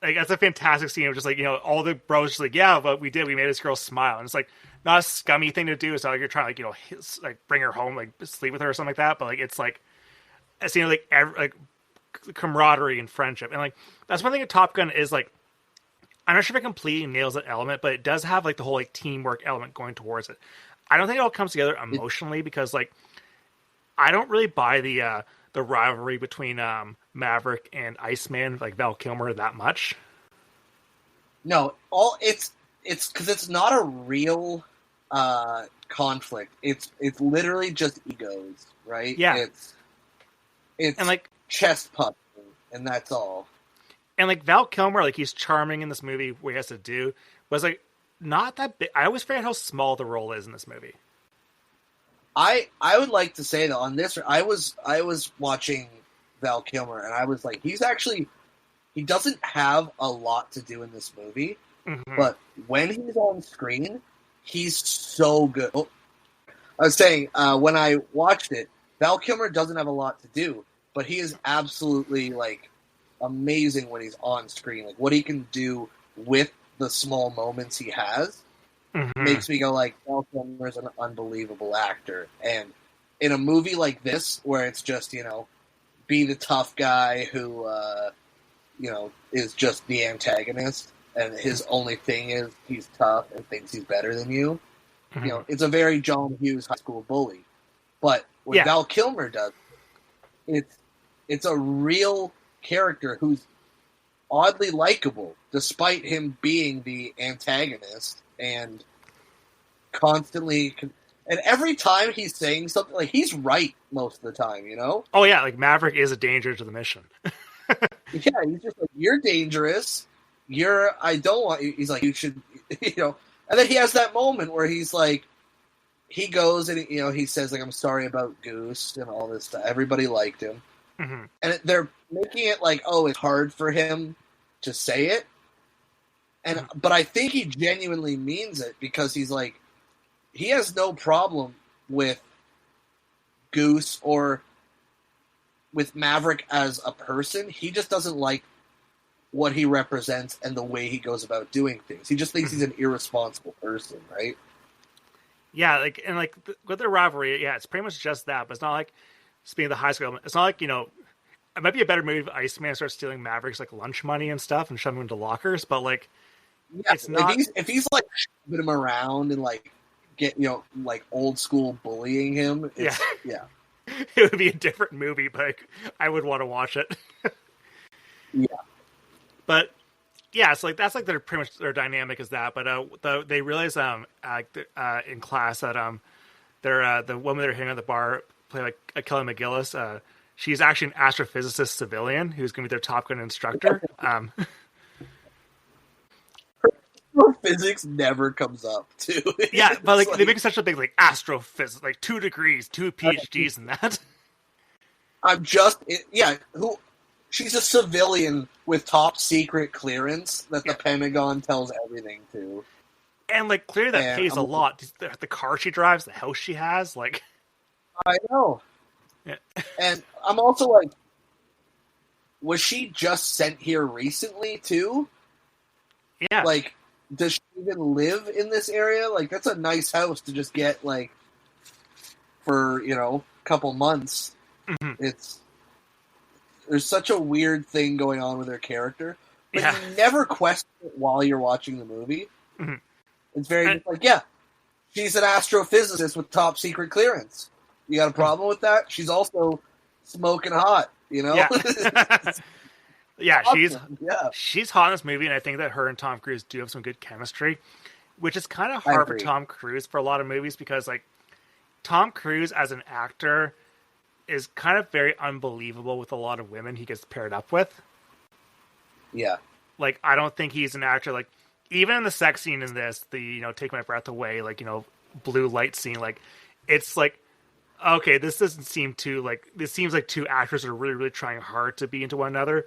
Like, that's a fantastic scene of just like, all the bros just like, yeah, but we made this girl smile. And it's like not a scummy thing to do. It's not like you're trying to like, bring her home, like sleep with her or something like that. But like, it's like a scene of like camaraderie and friendship. And like, that's one thing in Top Gun is like, I'm not sure if it completely nails that element, but it does have like the whole like teamwork element going towards it. I don't think it all comes together emotionally because like I don't really buy the rivalry between Maverick and Iceman, like Val Kilmer, that much. No, it's because it's not a real conflict. It's literally just egos, right? Yeah, it's and like chest pumping, and that's all. And like Val Kilmer, like he's charming in this movie. What he has to do was like not that big. I always forget how small the role is in this movie. I would like to say that on this, I was watching Val Kilmer, and I was like, he doesn't have a lot to do in this movie, but when he's on screen, he's so good. Oh, I was saying when I watched it, Val Kilmer doesn't have a lot to do, but he is absolutely like amazing when he's on screen. Like what he can do with the small moments he has makes me go like, Val Kilmer's an unbelievable actor. And in a movie like this, where it's just, be the tough guy who, is just the antagonist, and his only thing is he's tough and thinks he's better than you. It's a very John Hughes high school bully. But what Val Kilmer does, it's a real character who's oddly likable, despite him being the antagonist, and constantly. And every time he's saying something, like he's right most of the time, Oh yeah, like Maverick is a danger to the mission. Yeah, he's just like, you're dangerous. I don't want you. He's like, you should, And then he has that moment where he's like, he goes and he says like, I'm sorry about Goose and all this stuff. Everybody liked him. And they're making it like, oh, it's hard for him to say it. But I think he genuinely means it, because he's like, he has no problem with Goose or with Maverick as a person. He just doesn't like what he represents and the way he goes about doing things. He just thinks he's an irresponsible person, right? Yeah, with the rivalry, it's pretty much just that. But it's not like speaking of the high school element, it's not like, it might be a better movie if Iceman starts stealing Maverick's like lunch money and stuff and shoving him into lockers, but like, it's not. If he's like shoving him around and like like old school bullying him, yeah. It would be a different movie, but I would want to watch it. Yeah. But yeah, it's like that's like their pretty much their dynamic is that. But they realize in class that they're the woman they're hitting at the bar, played like Kelly McGillis. She's actually an astrophysicist civilian who's going to be their Top Gun instructor. Her physics never comes up, too. Yeah, but like they make such a big like astrophysics, like 2 degrees, 2 PhDs in that. She's a civilian with top secret clearance that the Pentagon tells everything to. And like clearly that pays a lot. The car she drives, the house she has, like. I know. Yeah. And I'm also like, was she just sent here recently too? Yeah. Like, does she even live in this area? Like, that's a nice house to just get like for a couple months. There's such a weird thing going on with her character, but you never question it while you're watching the movie. It's very she's an astrophysicist with top secret clearance. You got a problem with that? She's also smoking hot, Yeah, awesome. she's hot in this movie, and I think that her and Tom Cruise do have some good chemistry, which is kind of hard for Tom Cruise for a lot of movies because like Tom Cruise as an actor is kind of very unbelievable with a lot of women he gets paired up with. Yeah. Like, I don't think he's an actor. Like, even in the sex scene in this, the, take my breath away, like, blue light scene, like, it's like, okay, this doesn't seem too, like, this seems like two actors are really, really trying hard to be into one another.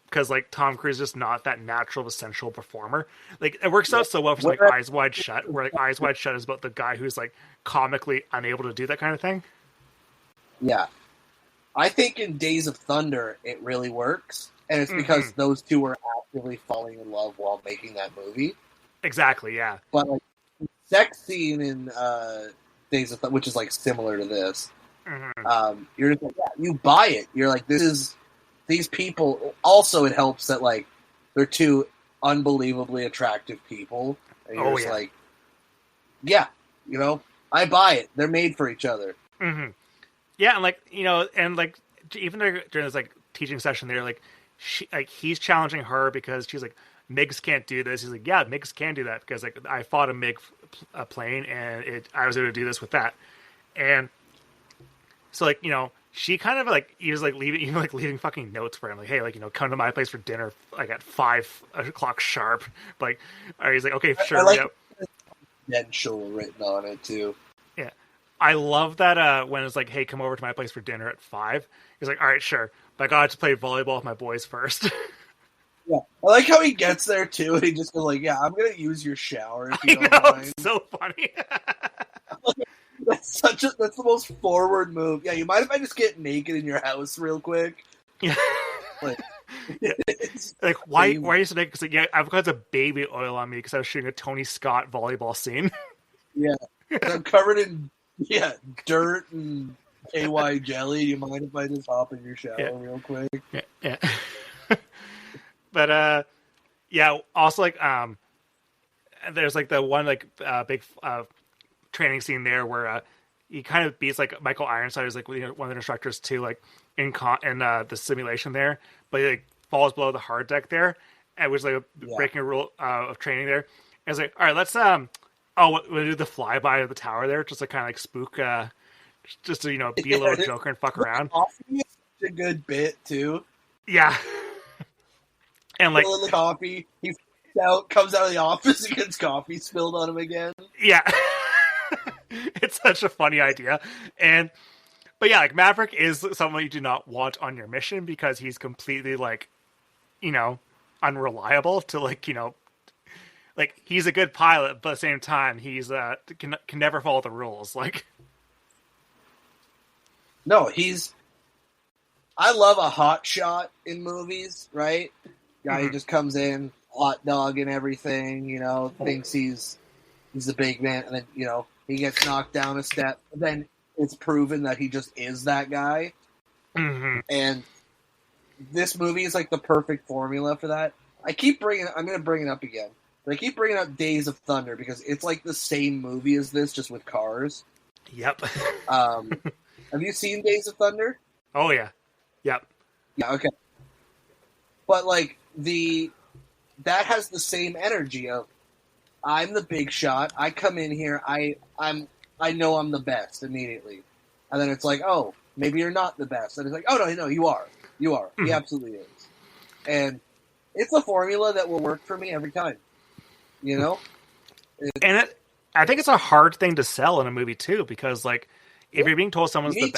Because, like, Tom Cruise is just not that natural of a sensual performer. Like, it works out so well for, like, Eyes Wide Shut, where, like, Eyes Wide Shut is about the guy who's, like, comically unable to do that kind of thing. Yeah. I think in Days of Thunder, it really works. And it's because those two were actively falling in love while making that movie. Exactly, yeah. But, like, the sex scene in Days of Thunder, which is, like, similar to this, you're just like, yeah, you buy it. You're like, these people. Also, it helps that, like, they're two unbelievably attractive people. And you're just like, yeah, I buy it. They're made for each other. Mm-hmm. Yeah, and, like, and, like, even during this, like, teaching session there, like, he's challenging her because she's like, MiGs can't do this. He's like, yeah, MiGs can do that because, like, I fought a MiG plane and I was able to do this with that. And so, like, she kind of, like, he was like leaving fucking notes for him, like, hey, like, come to my place for dinner, like, at 5:00 sharp. Like, or he's like, okay, sure. I like potential written on it too. Yeah, I love that when it's like, hey, come over to my place for dinner at 5. He's like, all right, sure, but I got to play volleyball with my boys first. Yeah, I like how he gets there too, and he just goes like, "Yeah, I'm gonna use your shower if you don't mind." It's so funny. That's the most forward move. Yeah, you mind if I just get naked in your house real quick? Yeah. Like, why are you so naked? Because, like, yeah, I've got a baby oil on me because I was shooting a Tony Scott volleyball scene. Yeah, and I'm covered in dirt and KY jelly. You mind if I just hop in your shower real quick? Yeah. But yeah. Also, like, there's, like, the one, like, big training scene there where he kind of beats, like, Michael Ironside, who's, like, one of the instructors too, like, in the simulation there, but he, like, falls below the hard deck there, and was like breaking a rule of training there. And it's like, all right, let's we'll do the flyby of the tower there, just to kind of, like, spook, just to be a little joker and fuck around. Coffee is such a good bit too. Yeah. And, like, the coffee, he comes out of the office and gets coffee spilled on him again. Yeah. It's such a funny idea. But yeah, like, Maverick is someone you do not want on your mission because he's completely, like, unreliable to, like, like, he's a good pilot, but at the same time, he's can never follow the rules. Like, no, I love a hot shot in movies, right? Guy who just comes in, hot dog and everything, thinks he's the big man, and then, he gets knocked down a step. Then it's proven that he just is that guy. Mm-hmm. And this movie is, like, the perfect formula for that. I'm going to bring it up again. But I keep bringing up Days of Thunder because it's, like, the same movie as this, just with cars. Yep. Have you seen Days of Thunder? Oh, yeah. Yep. Yeah, okay. But, like, that has the same energy of, I'm the big shot. I come in here. I know I'm the best immediately, and then it's like, oh, maybe you're not the best, and it's like, oh no, you are. He absolutely is, and it's a formula that will work for me every time. And I think it's a hard thing to sell in a movie too, because, like, if you're being told someone's the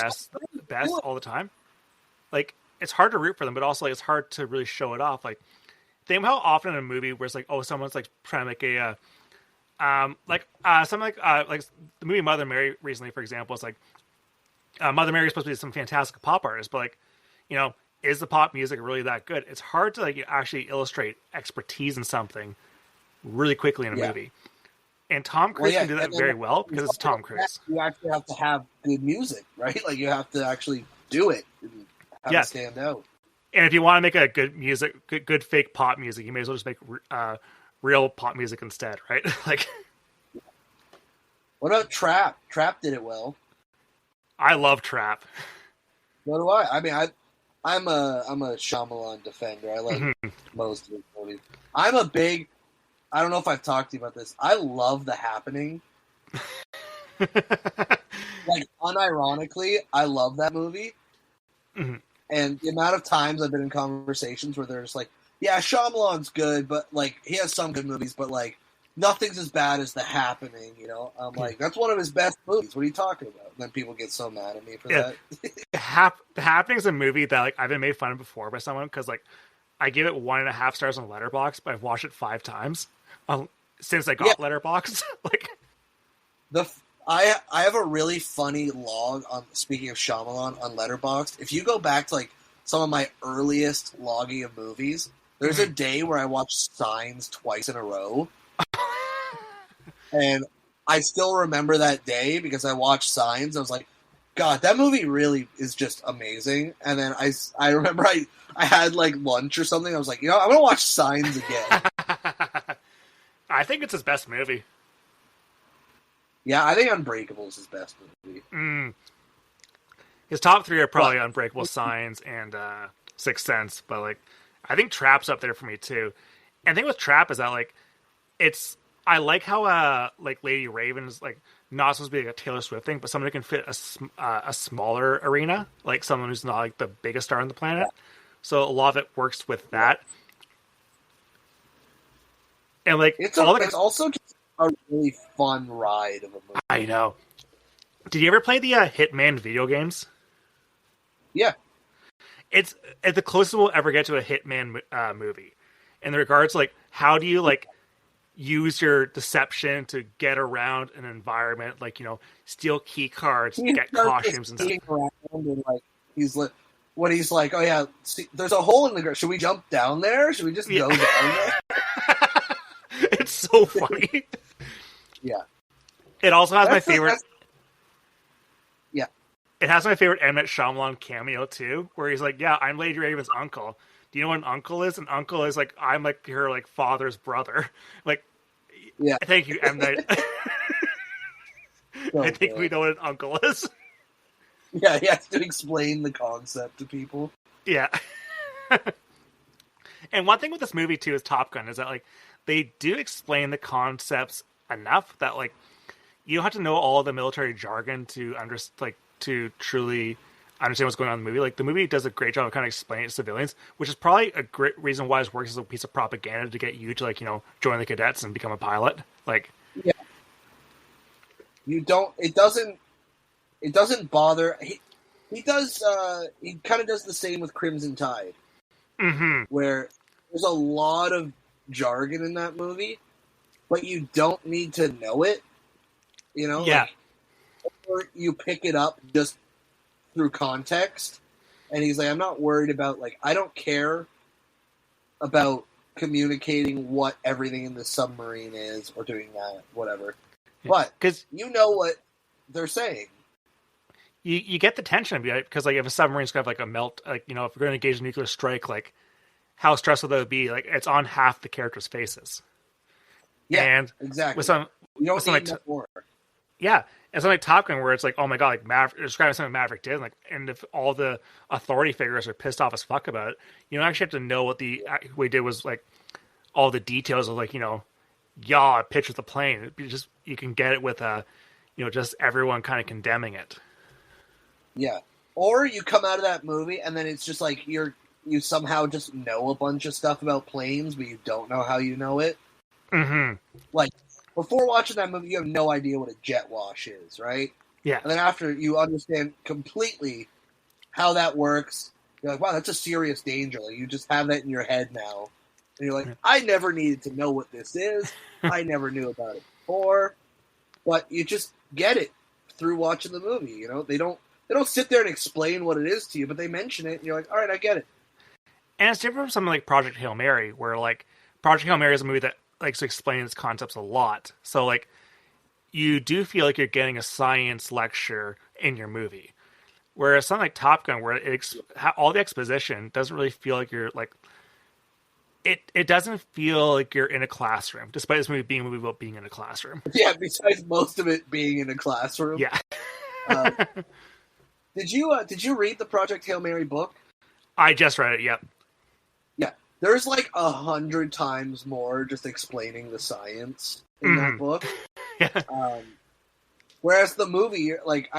best all the time, like, it's hard to root for them, but also, like, it's hard to really show it off. Like, think how often in a movie where it's like, oh, someone's, like, trying to make a something like the movie Mother Mary recently, for example. It's like, Mother Mary is supposed to be some fantastic pop artist, but, like, is the pop music really that good? It's hard to, like, actually illustrate expertise in something really quickly in a movie. And Tom Cruise can do that very well because it's Tom Cruise. You actually have to have good music, right? Like, you have to actually do it and have it stand out. And if you want to make a good fake pop music, you may as well just make real pop music instead, right? Like, what about Trap? Trap did it well. I love Trap. So do I. I mean, I'm a Shyamalan defender. I like most of his movies. I don't know if I've talked to you about this. I love The Happening. Like, unironically, I love that movie. Mm-hmm. And the amount of times I've been in conversations where they're just like, yeah, Shyamalan's good, but like he has some good movies, but like nothing's as bad as The Happening, you know? I'm like, that's one of his best movies. What are you talking about? And then people get so mad at me for that. The Happening is a movie that like I've been made fun of before by someone because like I give it 1.5 stars on Letterboxd, but I've watched it 5 times since I got Letterboxd. Like I have a really funny log on, speaking of Shyamalan, on Letterboxd. If you go back to like some of my earliest logging of movies, there's a day where I watched Signs twice in a row. And I still remember that day because I watched Signs. I was like, God, that movie really is just amazing. And then I remember I had like lunch or something. I was like, you know, I'm going to watch Signs again. I think it's his best movie. Yeah, I think Unbreakable is his best movie. His top 3 are probably Unbreakable, Signs, and Sixth Sense. But like, I think Trap's up there for me too. And the thing with Trap is that like, I like how like Lady Raven is like not supposed to be like a Taylor Swift thing, but someone who can fit a smaller arena, like someone who's not like the biggest star on the planet. So a lot of it works with that. And like it's also just a really fun ride of a movie. I know. Did you ever play the Hitman video games? Yeah. It's the closest we'll ever get to a Hitman movie. In regards to, like, how do you like use your deception to get around an environment, like, you know, steal key cards, get costumes and stuff. And, like, he's like, oh yeah, see, there's a hole in the ground. Should we jump down there? Should we just go down there? It's so funny. Yeah. It also has my favorite. Yeah. It has my favorite M. Night Shyamalan cameo too, where he's like, "Yeah, I'm Lady Raven's uncle. Do you know what an uncle is? An uncle is like I'm like her like father's brother. Like, yeah. Thank you, M. Night. I think we know what an uncle is. Yeah, he has to explain the concept to people. Yeah. And one thing with this movie too is Top Gun is that like they do explain the concepts enough that like you don't have to know all the military jargon to to truly understand what's going on in the movie. Like the movie does a great job of kind of explaining it to civilians, which is probably a great reason why it works as a piece of propaganda to get you to like, you know, join the cadets and become a pilot. Like, yeah, it doesn't bother. He does. He kind of does the same with Crimson Tide, where there's a lot of jargon in that movie, but you don't need to know it. You know, yeah. Like, or you pick it up just through context, and he's like, I'm not worried about, like, I don't care about communicating what everything in the submarine is or doing that, whatever. Yeah. But because you know what they're saying. You get the tension because like if a submarine's gonna have like a melt, like, you know, if we're going to engage a nuclear strike, like how stressful that would be. Like it's on half the characters' faces. Yeah, and exactly. With some, you don't with need more. Yeah, and something like Top Gun, where it's like, oh my god, like Maverick, describing something Maverick did, like, and if all the authority figures are pissed off as fuck about it, you don't actually have to know what we did was like all the details of like, you know, yaw pitch with the plane. You can get it with you know, just everyone kind of condemning it. Yeah, or you come out of that movie and then it's just like you somehow just know a bunch of stuff about planes, but you don't know how you know it. Like, before watching that movie, you have no idea what a jet wash is, right? Yeah. And then after you understand completely how that works, you're like, wow, that's a serious danger. Like, you just have that in your head now. And you're like, I never needed to know what this is. I never knew about it before. But you just get it through watching the movie, you know? They don't sit there and explain what it is to you, but they mention it, and you're like, all right, I get it. And it's different from something like Project Hail Mary, where, like, Project Hail Mary is a movie that likes to explain its concepts a lot. So, like, you do feel like you're getting a science lecture in your movie. Whereas something like Top Gun, where all the exposition doesn't really feel like you're, like... It doesn't feel like you're in a classroom, despite this movie being a movie about being in a classroom. Yeah, besides most of it being in a classroom. Yeah. Did you read the Project Hail Mary book? I just read it, yep. Yeah. There's like 100 times more just explaining the science in that book. Yeah. Whereas the movie, like,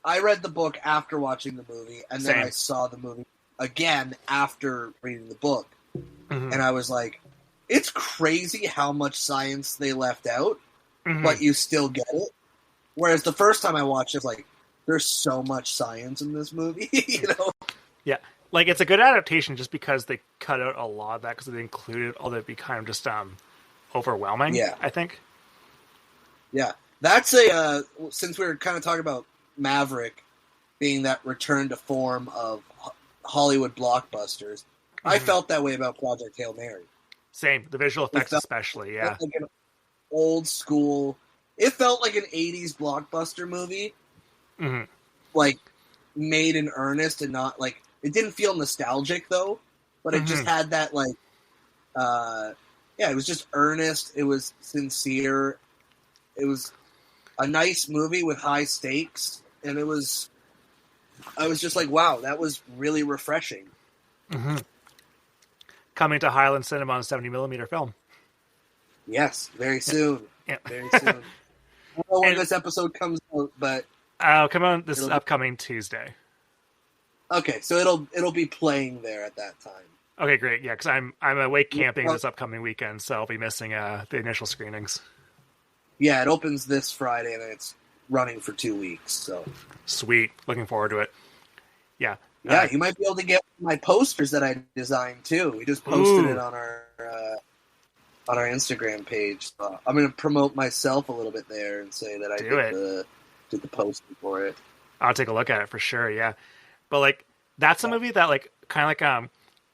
I read the book after watching the movie, and then Same. I saw the movie again after reading the book. Mm-hmm. And I was like, it's crazy how much science they left out, Mm-hmm. but you still get it. Whereas the first time I watched it, it's like, there's so much science in this movie, you know? Yeah, like it's a good adaptation just because they cut out a lot of that because they included all that be kind of just overwhelming. Yeah. I think. Yeah. That's since we were kind of talking about Maverick being that return to form of Hollywood blockbusters, I felt that way about Project Hail Mary. Same, the visual It effects felt especially. Yeah. like an old school. It felt like an '80s blockbuster movie, Mm-hmm. like made in earnest and not like it didn't feel nostalgic though, but it just had that like, it was just earnest. It was sincere. It was a nice movie with high stakes, and I was just like, wow, that was really refreshing. Mm-hmm. Coming to Highland Cinema on 70mm film. Yes, very soon. Yeah. Very soon. I don't know when this episode comes out, but come on this upcoming Tuesday. Okay, so it'll be playing there at that time. Okay, great. Yeah, because I'm away camping this upcoming weekend, so I'll be missing the initial screenings. Yeah, it opens this Friday and it's running for 2 weeks. So sweet, looking forward to it. Yeah, yeah, you might be able to get my posters that I designed too. We just posted it on our Instagram page. So I'm going to promote myself a little bit there and say that I did the poster for it. I'll take a look at it for sure. Yeah, but like that's a movie that like kind of like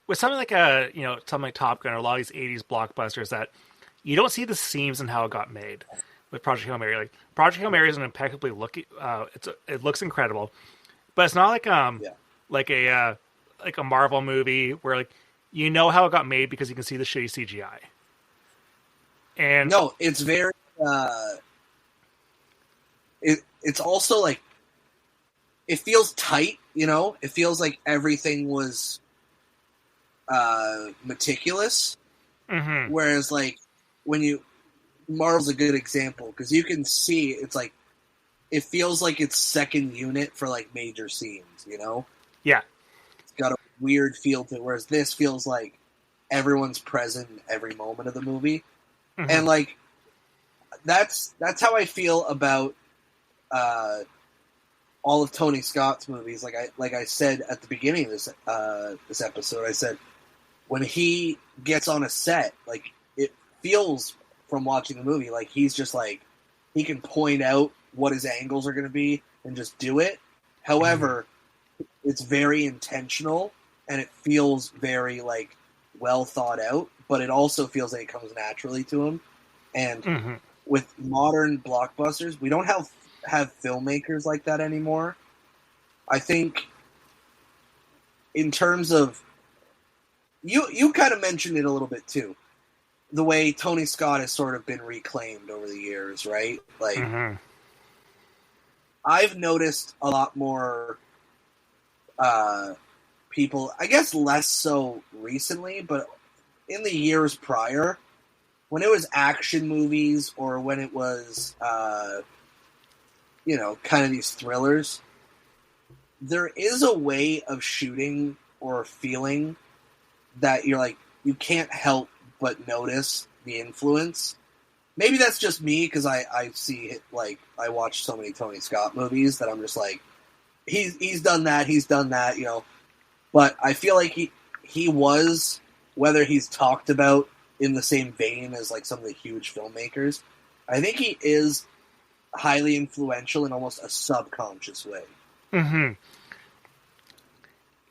with something like something like Top Gun or a lot of these '80s blockbusters that you don't see the seams in how it got made. With Project Hail Mary, like Project Hail Mary is an impeccably it looks incredible, but it's not like like a Marvel movie where like you know how it got made because you can see the shitty CGI. And no, it's very it's also like it feels tight, you know? It feels like everything was meticulous. Mm-hmm. Whereas like when Marvel's a good example because you can see it's like it feels like it's second unit for like major scenes, you know? Yeah. It's got a weird feel to it, whereas this feels like everyone's present in every moment of the movie. Mm-hmm. And like that's how I feel about all of Tony Scott's movies. Like I said at the beginning of this episode, I said when he gets on a set, like it feels from watching the movie like he's just like he can point out what his angles are going to be and just do it. However, it's very intentional and it feels very like well thought out, but it also feels like it comes naturally to him. And with modern blockbusters, we don't have filmmakers like that anymore. I think in terms of you kind of mentioned it a little bit too. The way Tony Scott has sort of been reclaimed over the years, right? Like I've noticed a lot more people, I guess less so recently, but in the years prior, when it was action movies or when it was, kind of these thrillers, there is a way of shooting or feeling that you're like, you can't help but notice the influence. Maybe that's just me because I see it, like I watch so many Tony Scott movies that I'm just like, he's done that, you know. But I feel like he was, whether he's talked about in the same vein as like some of the huge filmmakers, I think he is highly influential in almost a subconscious way. Mm-hmm.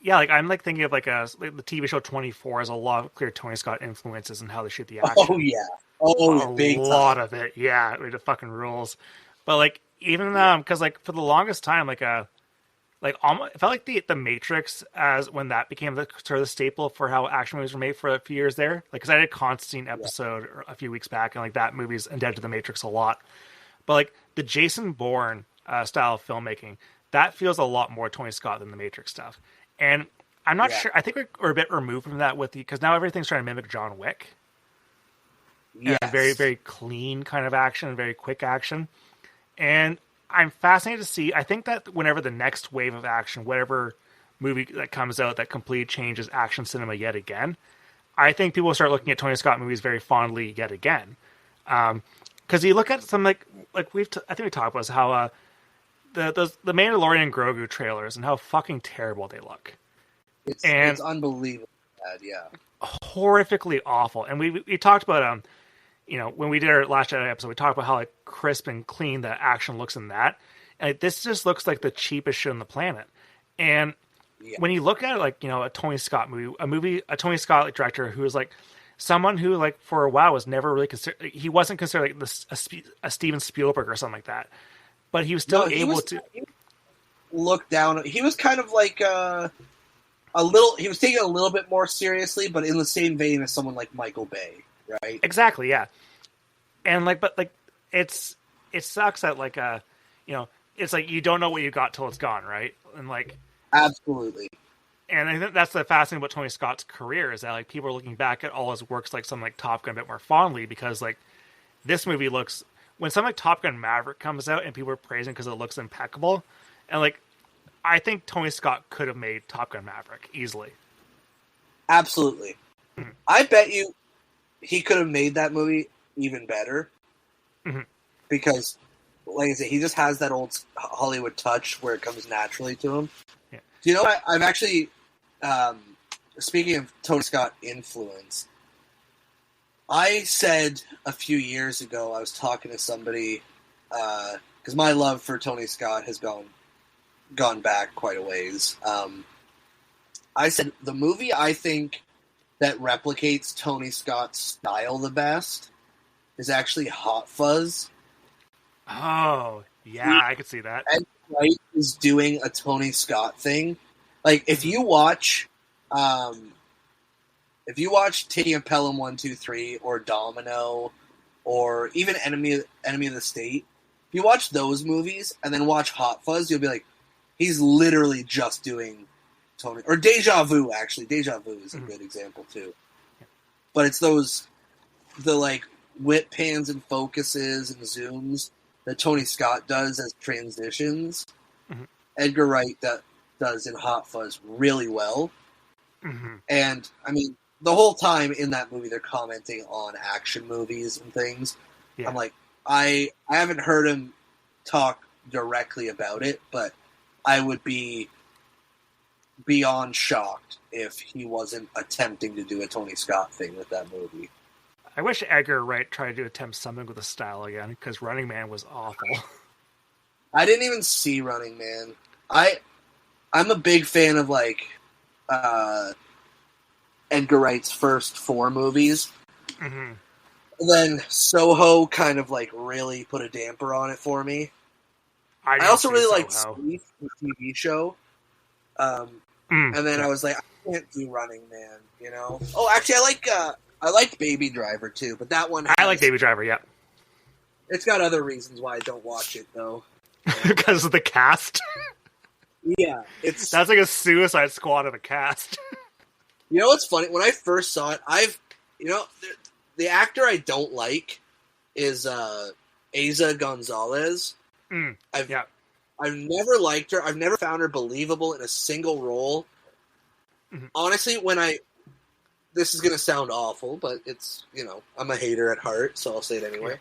Yeah, like I'm like thinking of like the TV show 24 has a lot of clear Tony Scott influences in how they shoot the action. Oh yeah, big lot time. Of it. Yeah, it fucking rules. But like even because like for the longest time, like almost, it felt like the Matrix as when that became the sort of the staple for how action movies were made for a few years there. Like because I did a Constantine episode a few weeks back, and like that movie's indebted to the Matrix a lot. But like the Jason Bourne style of filmmaking, that feels a lot more Tony Scott than the Matrix stuff. And I'm not sure. I think we're a bit removed from that because now everything's trying to mimic John Wick. Yeah, very very clean kind of action, very quick action. And I'm fascinated to see. I think that whenever the next wave of action, whatever movie that comes out that completely changes action cinema yet again, I think people will start looking at Tony Scott movies very fondly yet again. Because you look at some like I think we talked about this, how the Mandalorian and Grogu trailers and how fucking terrible they look. It's unbelievable bad, yeah. Horrifically awful. And we talked about when we did our last Jedi episode, we talked about how like crisp and clean the action looks in that. And this just looks like the cheapest shit on the planet. And when you look at it, like, a Tony Scott movie, a Tony Scott like, director who is like someone who like for a while was never really considered, he wasn't considered like a Steven Spielberg or something like that, but he was still able to look down. He was kind of like he was taken a little bit more seriously, but in the same vein as someone like Michael Bay, right? Exactly, yeah. And it sucks that it's like you don't know what you got till it's gone, right? And like absolutely. And I think that's the fascinating about Tony Scott's career is that like people are looking back at all his works like something like Top Gun a bit more fondly because like this movie looks when something like Top Gun Maverick comes out and people are praising because it looks impeccable, and like I think Tony Scott could have made Top Gun Maverick easily. Absolutely. Mm-hmm. I bet you he could have made that movie even better because, like I said, he just has that old Hollywood touch where it comes naturally to him. Yeah. Do you know what? I've actually, speaking of Tony Scott influence, I said a few years ago, I was talking to somebody, because my love for Tony Scott has gone back quite a ways. I said, the movie I think that replicates Tony Scott's style the best is actually Hot Fuzz. Oh, yeah, I could see that. Ed Wright is doing a Tony Scott thing. Like, if you watch Titty and Pelham 1, 2, 3 or Domino or even Enemy of the State, if you watch those movies and then watch Hot Fuzz, you'll be like, he's literally just doing Tony, or Deja Vu, actually. Deja Vu is a good example, too. But it's the like, whip pans and focuses and zooms that Tony Scott does as transitions. Mm-hmm. Edgar Wright does in Hot Fuzz really well. Mm-hmm. And, I mean, the whole time in that movie, they're commenting on action movies and things. Yeah. I'm like, I haven't heard him talk directly about it, but I would be beyond shocked if he wasn't attempting to do a Tony Scott thing with that movie. I wish Edgar Wright tried to attempt something with the style again, because Running Man was awful. I didn't even see Running Man. I'm a big fan of like Edgar Wright's first 4 movies. Mm-hmm. Then Soho kind of like really put a damper on it for me. I also really liked Sleep, the TV show. And then I was like, I can't do Running Man, you know? Oh, actually, I like Baby Driver, too, but that one I like Baby Driver, yeah. It's got other reasons why I don't watch it, though. Because of the cast? Yeah. That's like a Suicide Squad of a cast. You know what's funny? When I first saw it, the actor I don't like is Eiza Gonzalez. I've never liked her. I've never found her believable in a single role. Mm-hmm. Honestly, this is going to sound awful, but it's, I'm a hater at heart, so I'll say it anyway.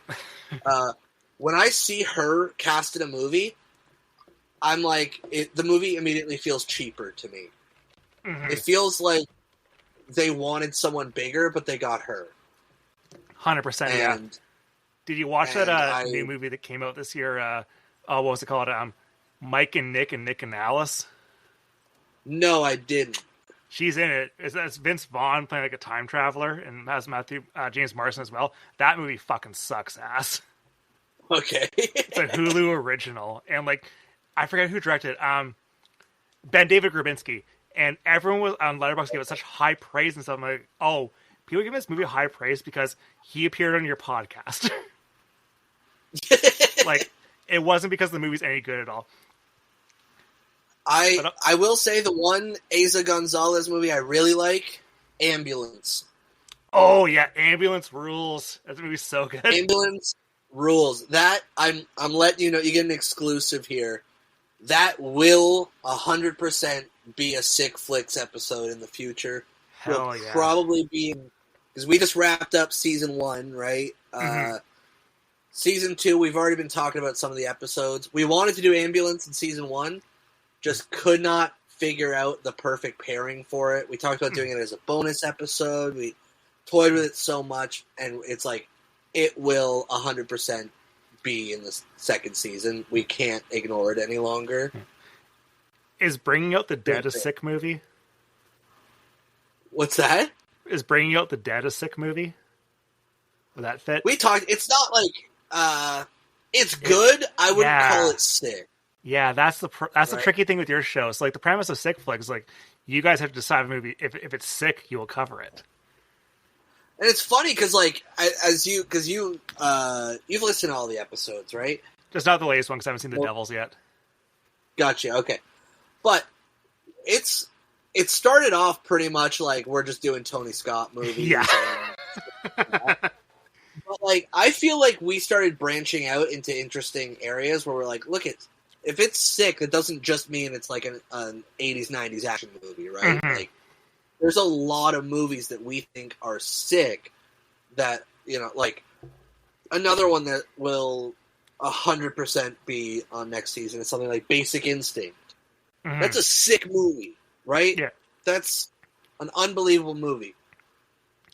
When I see her cast in a movie, I'm like, the movie immediately feels cheaper to me. Mm-hmm. It feels like they wanted someone bigger, but they got her. 100%, yeah. Did you watch that new movie that came out this year? What was it called? Mike and Nick and Alice? No, I didn't. She's in it. It's Vince Vaughn playing like a time traveler, and has James Marsden as well. That movie fucking sucks ass. Okay. It's a Hulu original, and like I forget who directed it. Ben David Grabinski, and everyone was on Letterboxd gave it such high praise and stuff. I'm like, oh, people give this movie high praise because he appeared on your podcast. Like, it wasn't because the movie's any good at all. I will say the one Eiza Gonzalez movie I really like, Ambulance. Oh, yeah, Ambulance rules. That movie's so good. Ambulance Rules. That I'm letting you know. You get an exclusive here. That will 100% be a Sick Flicks episode in the future. Hell Will yeah. probably be, because we just wrapped up season 1, right? Season 2, we've already been talking about some of the episodes. We wanted to do Ambulance in season 1, just could not figure out the perfect pairing for it. We talked about doing it as a bonus episode. We toyed with it so much, and it's like, it will 100% be in the second season. We can't ignore it any longer. Is Bringing Out the Dead a Sick movie? What's that? Is Bringing Out the Dead a Sick movie? Would that fit? We talked. It's not like it's good. I wouldn't call it sick. Yeah, that's the tricky thing with your show. So like the premise of Sick Flicks, like you guys have to decide a movie if it's sick, you will cover it. And it's funny because like you've listened to all the episodes, right? Just not the latest one because I haven't seen The Devils yet. Gotcha. Okay, but it started off pretty much like we're just doing Tony Scott movies. Yeah. But like I feel like we started branching out into interesting areas where we're like, look, if it's sick, it doesn't just mean it's like an 80s, 90s action movie, right? Mm-hmm. Like, there's a lot of movies that we think are sick that, like, another one that will 100% be on next season is something like Basic Instinct. Mm-hmm. That's a sick movie, right? Yeah. That's an unbelievable movie.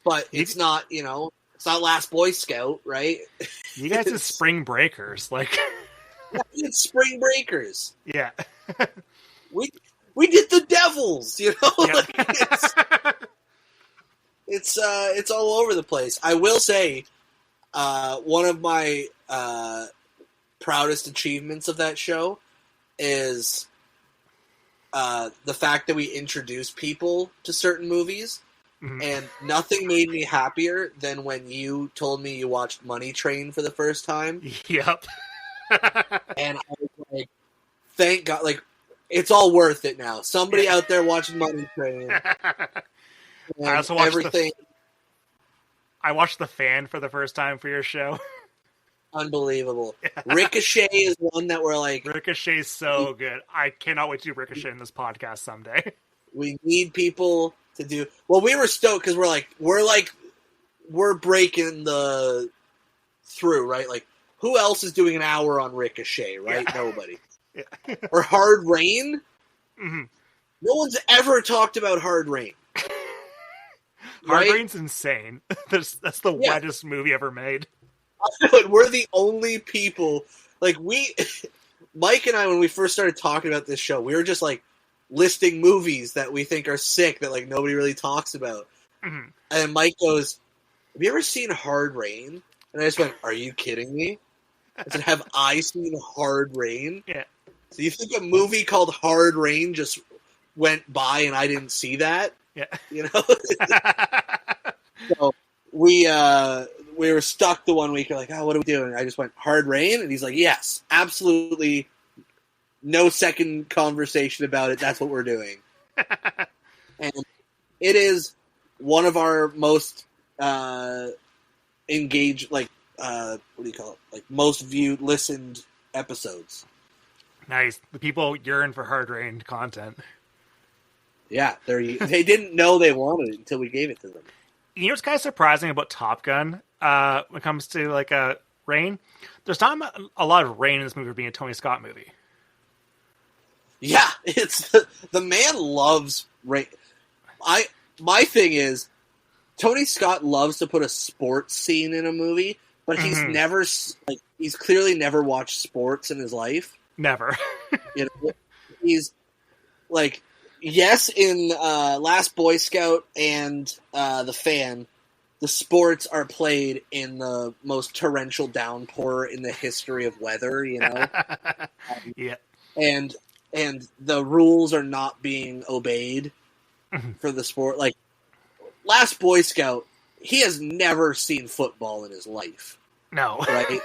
But it's not, it's not Last Boy Scout, right? You guys are Spring Breakers, like... It's Spring Breakers. Yeah. We did The Devils, Yeah. Like, it's all over the place. I will say, one of my proudest achievements of that show is the fact that we introduce people to certain movies. Mm-hmm. And nothing made me happier than when you told me you watched Money Train for the first time. Yep. And I was like, thank God, like, it's all worth it now. Somebody out there watching Money Train. I also watched everything. I watched The Fan for the first time for your show. Unbelievable. Ricochet is one that we're like... Ricochet's so good. I cannot wait to do Ricochet in this podcast someday. We need people to do... Well, we were stoked because we're breaking the through, right? Like, who else is doing an hour on Ricochet, right? Yeah. Nobody. Yeah. Or Hard Rain? Mm-hmm. No one's ever talked about Hard Rain. Hard Rain's insane. That's the wettest movie ever made. We're the only people... Like, Mike and I, when we first started talking about this show, we were just, like, listing movies that we think are sick that, like, nobody really talks about. Mm-hmm. And Mike goes, have you ever seen Hard Rain? And I just went, are you kidding me? I said, have I seen Hard Rain? Yeah. So you think a movie called Hard Rain just went by and I didn't see that? Yeah. So we were stuck the one week. We're like, oh, what are we doing? I just went, Hard Rain? And he's like, yes, absolutely. No second conversation about it. That's what we're doing. And it is one of our most engaged, like, what do you call it? Like, most viewed, listened episodes. Nice. The people yearn for Hard Rain content. Yeah, they didn't know they wanted it until we gave it to them. You know what's kind of surprising about Top Gun when it comes to, like, rain? There's not a lot of rain in this movie for being a Tony Scott movie. Yeah, it's the man loves rain. My thing is, Tony Scott loves to put a sports scene in a movie, but he's never, like, he's clearly never watched sports in his life. Never. He's like, yes, in Last Boy Scout and The Fan, the sports are played in the most torrential downpour in the history of weather, Yeah. And the rules are not being obeyed for the sport. Like, Last Boy Scout, he has never seen football in his life. No. Right?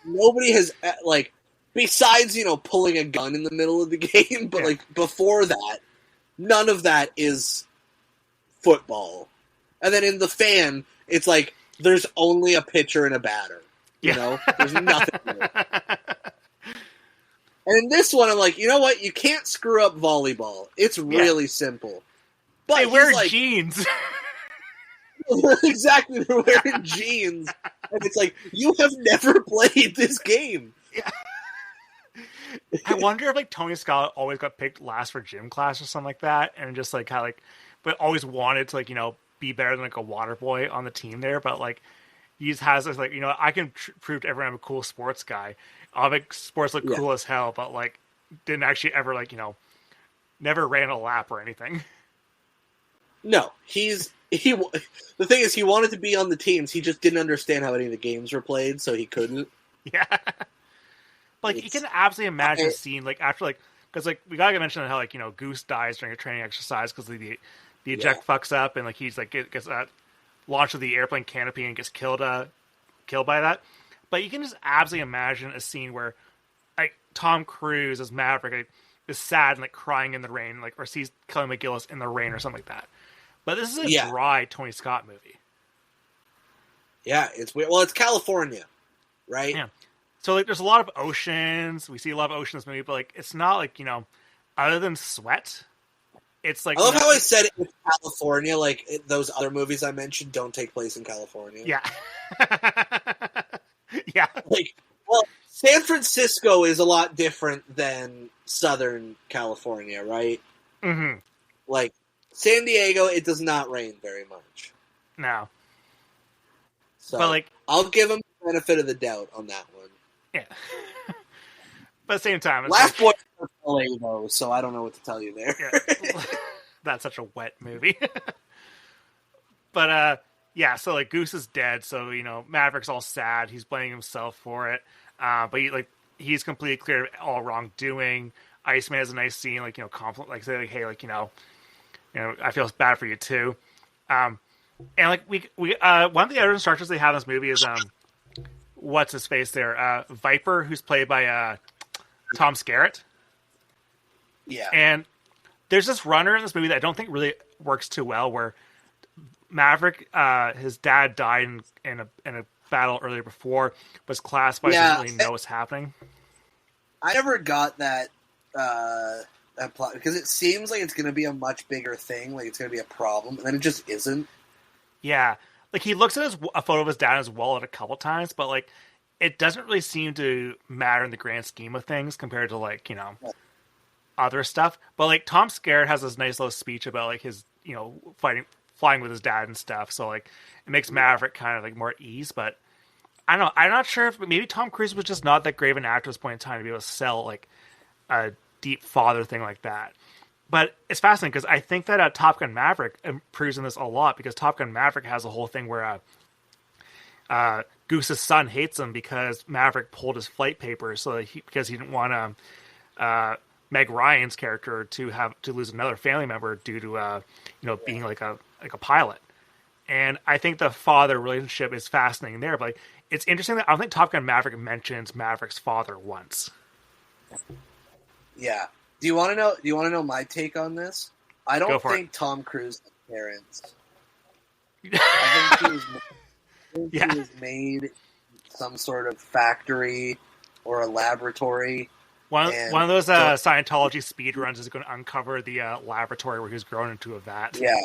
Nobody has, like, besides, pulling a gun in the middle of the game, but, like, before that, none of that is football. And then in The Fan, it's like, there's only a pitcher and a batter. You know, there's nothing there. And in this one, I'm like, you know what? You can't screw up volleyball. It's really simple. But they wear jeans. Exactly, they're wearing jeans. And it's like, you have never played this game. Yeah. I wonder if like Tony Scott always got picked last for gym class or something like that, and just like kind of like, but always wanted to like, you know, be better than like a water boy on the team there. But like, he just has this like, you know, I can prove to everyone I'm a cool sports guy. I'll make sports look cool as hell, but like, didn't actually ever like, you know, never ran a lap or anything. No, the thing is, he wanted to be on the teams. He just didn't understand how any of the games were played, so he couldn't. Yeah. Like, you can absolutely imagine a scene, like, after, like, because, like, we gotta mention how, like, you know, Goose dies during a training exercise because the eject fucks up, and, like, he's, like, gets launched with the airplane canopy and gets killed by that. But you can just absolutely imagine a scene where, like, Tom Cruise as Maverick, like, is sad and, like, crying in the rain, like, or sees Kelly McGillis in the rain or something like that. But this is a dry Tony Scott movie. Yeah, it's weird. Well, it's California, right? Yeah. So, like, there's a lot of oceans. We see a lot of ocean in this movie, but, like, it's not, like, you know, other than sweat, it's, like... I love how I said it's California, like, those other movies I mentioned don't take place in California. Yeah. Yeah. Like, well, San Francisco is a lot different than Southern California, right? Mm-hmm. Like, San Diego, it does not rain very much. No. So, but, like... I'll give him the benefit of the doubt on that one. Yeah. But at the same time... Last Boy was LA, though, so I don't know what to tell you there. Yeah. That's such a wet movie. But, yeah, so, like, Goose is dead, so, you know, Maverick's all sad. He's blaming himself for it. But, he's completely clear of all wrongdoing. Iceman has a nice scene, like, you know, compliment, like, say, like, hey, like, you know, I feel bad for you, too. And, like, we one of the other instructors they have in this movie is, what's his face there? Viper, who's played by Tom Skerritt. Yeah. And there's this runner in this movie that I don't think really works too well, where Maverick, his dad died in a battle earlier before, was classified, doesn't really know what's happening. I never got that plot, because it seems like it's going to be a much bigger thing, like it's going to be a problem, and then it just isn't. Yeah. Like, he looks at a photo of his dad in his wallet a couple times, but, like, it doesn't really seem to matter in the grand scheme of things compared to, like, you know, other stuff. But, like, Tom Skerritt has this nice little speech about, like, his, you know, flying with his dad and stuff. So, like, it makes Maverick kind of, like, more at ease. But I don't know. I'm not sure if maybe Tom Cruise was just not that great of an actor at this point in time to be able to sell, like, a deep father thing like that. But it's fascinating because I think that Top Gun Maverick improves in this a lot, because Top Gun Maverick has a whole thing where Goose's son hates him because Maverick pulled his flight papers because he didn't want Meg Ryan's character to lose another family member due to you know, being like a pilot. And I think the father relationship is fascinating there. But, like, it's interesting that I don't think Top Gun Maverick mentions Maverick's father once. Yeah. Do you want to know my take on this? I don't think Tom Cruise had parents. I think he was made in some sort of factory or a laboratory. One of those Scientology speedruns is going to uncover the laboratory where he was grown into a vat. Yeah.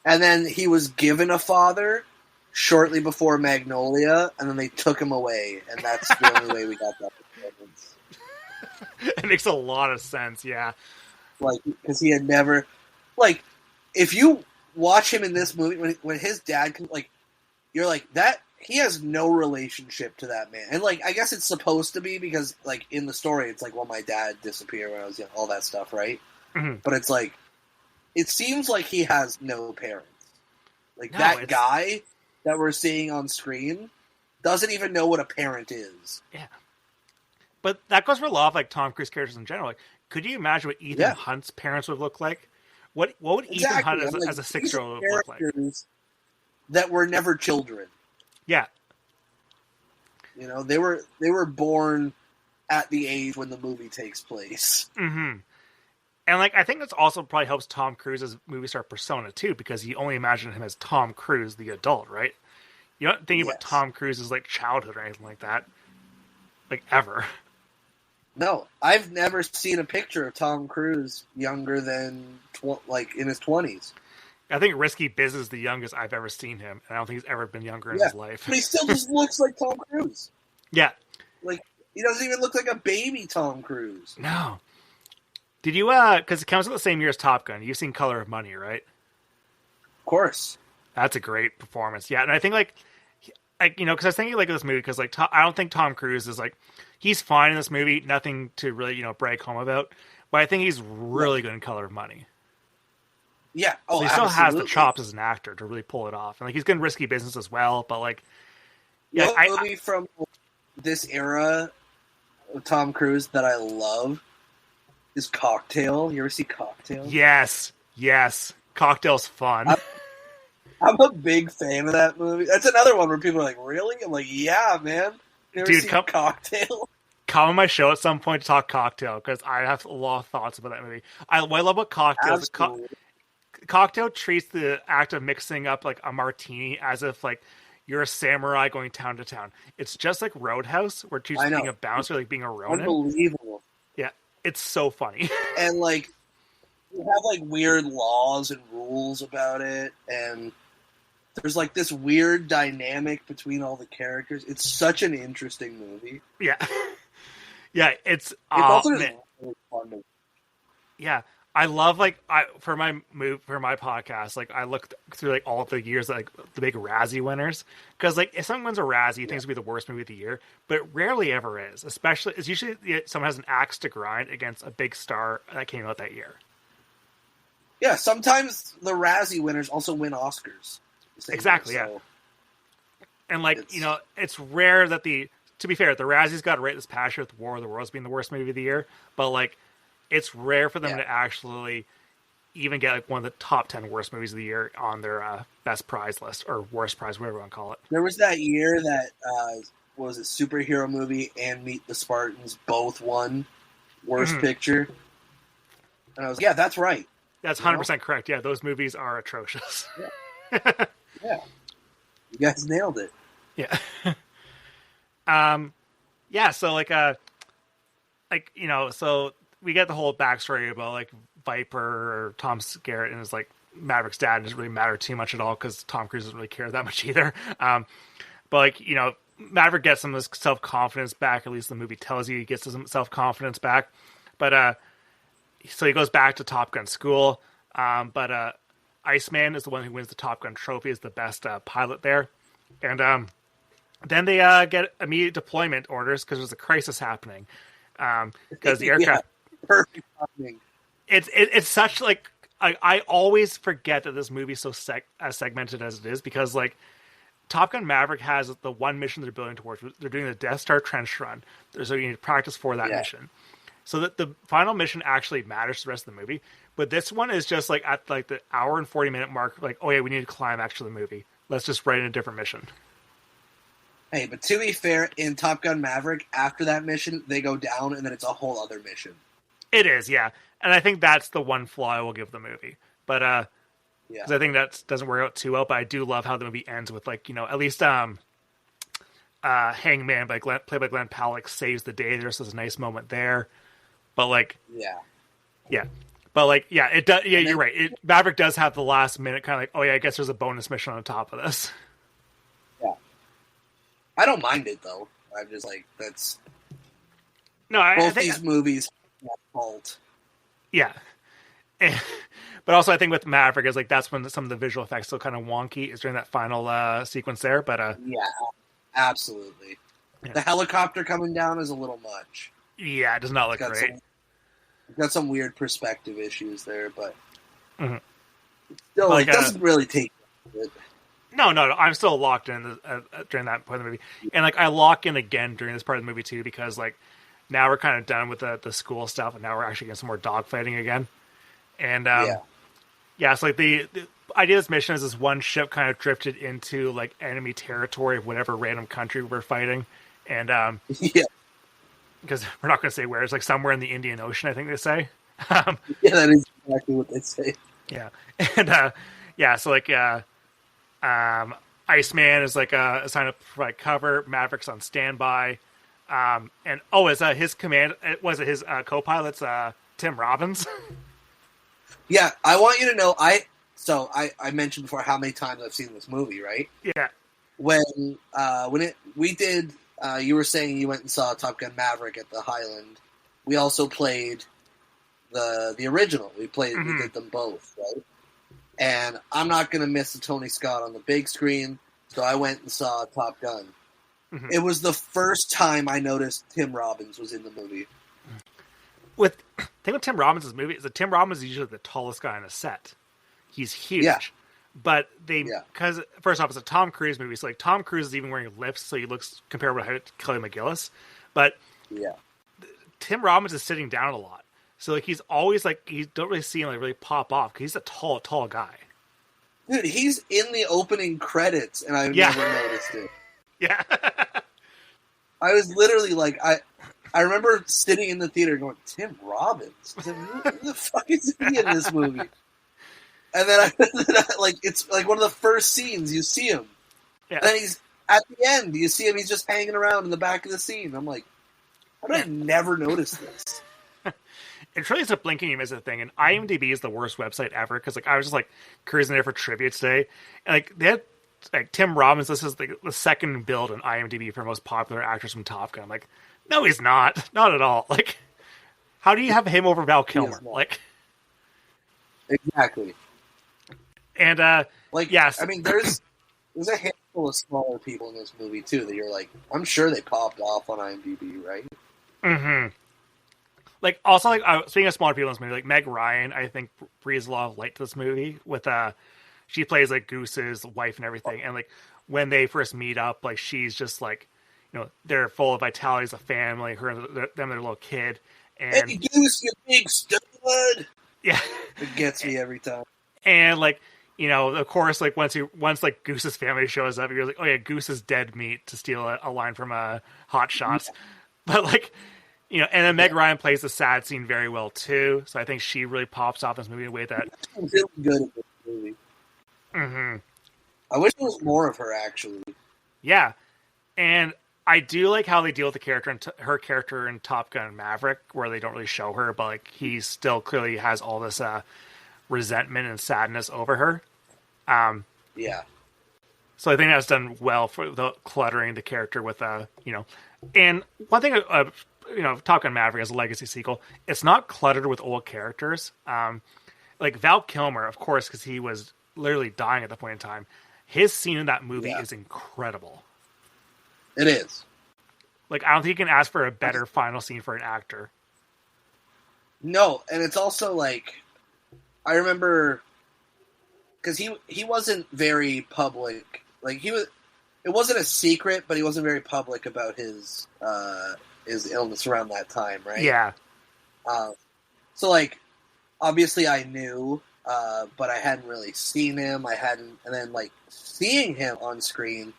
And then he was given a father shortly before Magnolia, and then they took him away, and that's the only way we got that performance. It makes a lot of sense, yeah. Like, because he had never... Like, if you watch him in this movie, when his dad... Like, you're like, that... He has no relationship to that man. And, like, I guess it's supposed to be because, like, in the story, it's like, well, my dad disappeared when I was young, all that stuff, right? Mm-hmm. But it's like... It seems like he has no parents. Like, no, that guy that we're seeing on screen doesn't even know what a parent is. Yeah. But that goes for a lot of, like, Tom Cruise characters in general. Like, could you imagine what Ethan Hunt's parents would look like? What would Ethan Hunt as a 6-year-old look like? That were never children. Yeah. You know, they were born at the age when the movie takes place. Mm-hmm. And, like, I think this also probably helps Tom Cruise's movie star persona, too, because you only imagine him as Tom Cruise, the adult, right? You're not thinking about Yes. Tom Cruise's like childhood or anything like that, like ever. No, I've never seen a picture of Tom Cruise younger than like in his 20s. I think Risky Business is the youngest I've ever seen him, and I don't think he's ever been younger in Yeah, his life. but he still just looks like Tom Cruise. Yeah. Like he doesn't even look like a baby Tom Cruise. No. Did you because it comes out the same year as Top Gun. You've seen Color of Money, right? Of course. That's a great performance. Yeah, and I think like because I was thinking like of this movie because like I don't think Tom Cruise is like he's fine in this movie, nothing to really brag home about, but I think he's really good in Color of Money. Yeah. Oh, So he still has the chops as an actor to really pull it off, and like he's good in Risky Business as well. But like, yeah, what movie from this era of Tom Cruise that I love is Cocktail. You ever see Cocktail? Yes, Cocktail's fun. I'm a big fan of that movie. That's another one where people are like, "Really?" I'm like, "Yeah, man." You ever seen Cocktail? Come on my show at some point to talk Cocktail because I have a lot of thoughts about that movie. What I love about Cocktail is Cocktail treats the act of mixing up like a martini as if like you're a samurai going town to town. It's just like Roadhouse, where it treats being a bouncer like being a Ronin. Unbelievable. Yeah, it's so funny. And like, you have like weird laws and rules about it, and there's like this weird dynamic between all the characters. It's such an interesting movie. Yeah, yeah, it's also really fun to. Yeah. I love for my podcast, like I looked through like all of the years like the big Razzie winners because like if someone wins a Razzie, you think it's gonna be the worst movie of the year, but it rarely ever is. Especially it's usually someone has an axe to grind against a big star that came out that year. Yeah, sometimes the Razzie winners also win Oscars. Exactly, yeah. And like it's rare that to be fair, the Razzies got it right this past year with War of the Worlds being the worst movie of the year, but like. It's rare for them to actually even get like one of the top 10 worst movies of the year on their best prize list or worst prize, whatever you want to call it. There was that year that was it superhero movie and Meet the Spartans both won worst picture, and I was that's right. That's 100% correct. Yeah, those movies are atrocious. Yeah, you guys nailed it. Yeah. Yeah. So so. We get the whole backstory about like Viper or Tom Skerritt and his like Maverick's dad doesn't really matter too much at all because Tom Cruise doesn't really care that much either. But like Maverick gets some of his self confidence back. At least the movie tells you he gets some self confidence back. But so he goes back to Top Gun school. But Iceman is the one who wins the Top Gun trophy as the best pilot there. And then they get immediate deployment orders because there's a crisis happening. Because the aircraft. Perfect timing. It's such like I always forget that this movie is so as segmented as it is because like Top Gun Maverick has the one mission they're building towards. They're doing the Death Star trench run, so you need to practice for that mission. So that the final mission actually matters to the rest of the movie. But this one is just like at like the hour and 40-minute mark. Like, oh yeah, we need to climax to the movie. Let's just write in a different mission. Hey, but to be fair, in Top Gun Maverick, after that mission, they go down, and then it's a whole other mission. It is, yeah. And I think that's the one flaw I will give the movie. But, because I think that doesn't work out too well, but I do love how the movie ends with, like, at least Hangman, played by Glenn Powell, like, saves the day. There's a nice moment there. But, like... Yeah. But, like, yeah, it does. Yeah, you're right. Maverick does have the last minute kind of like, oh, yeah, I guess there's a bonus mission on top of this. Yeah. I don't mind it, though. I'm just like, that's... No, I think these movies have fault. Yeah. But also I think with Maverick is like that's when some of the visual effects still kind of wonky is during that final sequence there. But yeah, absolutely. Yeah. The helicopter coming down is a little much. Yeah, it does not look great. Got some weird perspective issues there, but still, like, it doesn't really take it. No, I'm still locked in during that part of the movie, and like I lock in again during this part of the movie too because like now we're kind of done with the school stuff, and now we're actually getting some more dogfighting again. And so like the idea of this mission is this one ship kind of drifted into like enemy territory of whatever random country we're fighting, and because we're not going to say where, it's like somewhere in the Indian Ocean, I think they say. Yeah, that is exactly what they say. Yeah, and so like Iceman is like assigned to provide cover. Maverick's on standby. And is his command? Was it his co-pilot's Tim Robbins? Yeah, I want you to know. I mentioned before how many times I've seen this movie, right? Yeah. You were saying you went and saw Top Gun Maverick at the Highland. We also played the original. We did them both, right? And I'm not going to miss the Tony Scott on the big screen, so I went and saw Top Gun. Mm-hmm. It was the first time I noticed Tim Robbins was in the movie. The thing with Tim Robbins' movie is that Tim Robbins is usually the tallest guy on a set. He's huge. Yeah. But because first off, it's a Tom Cruise movie, so like Tom Cruise is even wearing lifts, so he looks comparable to Kelly McGillis. But Tim Robbins is sitting down a lot. So like he's always like you don't really see him like really pop off because he's a tall guy. Dude, he's in the opening credits, and I've never noticed it. Yeah, I was literally like I remember sitting in the theater going, Tim Robbins, who the fuck is he in this movie? And then it's like one of the first scenes you see him. Yeah. And then he's at the end. You see him. He's just hanging around in the back of the scene. I'm like, how did I never notice this? It really is a blinking you miss a thing, and IMDb is the worst website ever because like I was just like cruising there for trivia today, and like they had like Tim Robbins. This is the second build in IMDb for most popular actors from Top Gun. I'm like, no, he's not at all. Like, how do you have him over Val Kilmer? Like, exactly. And yes, I mean, there's a handful of smaller people in this movie too that you're like, I'm sure they popped off on IMDb, right? Mm-hmm. Like, also, like, speaking of smaller people in this movie, like, Meg Ryan, I think, breathes a lot of light to this movie with, she plays, like, Goose's wife and everything, and, like, when they first meet up, like, she's just, like, you know, they're full of vitality as a family, her and their little kid, and... Hey, Goose, you big stud! Yeah. It gets me every time. And, like, you know, of course, like, once like, Goose's family shows up, you're like, oh, yeah, Goose is dead meat, to steal a line from, Hot Shots. Yeah. But, like... You know, and then Meg Ryan plays the sad scene very well too, so I think she really pops off in this movie in a way that she's really good at this movie. Mm-hmm. I wish there was more of her actually. Yeah, and I do like how they deal with the character her character in Top Gun Maverick, where they don't really show her, but like he still clearly has all this resentment and sadness over her. Yeah. So I think that's done well for the cluttering the character with you know, and one thing. You know, Top Gun Maverick as a legacy sequel, it's not cluttered with old characters. Like Val Kilmer, of course, because he was literally dying at the point in time. His scene in that movie is incredible. It is. Like, I don't think you can ask for a better final scene for an actor. No, and it's also like, I remember, because he wasn't very public. Like, it wasn't a secret, but he wasn't very public about his illness around that time, right? Yeah. So, like, obviously I knew, but I hadn't really seen him. And then, like, seeing him on screen,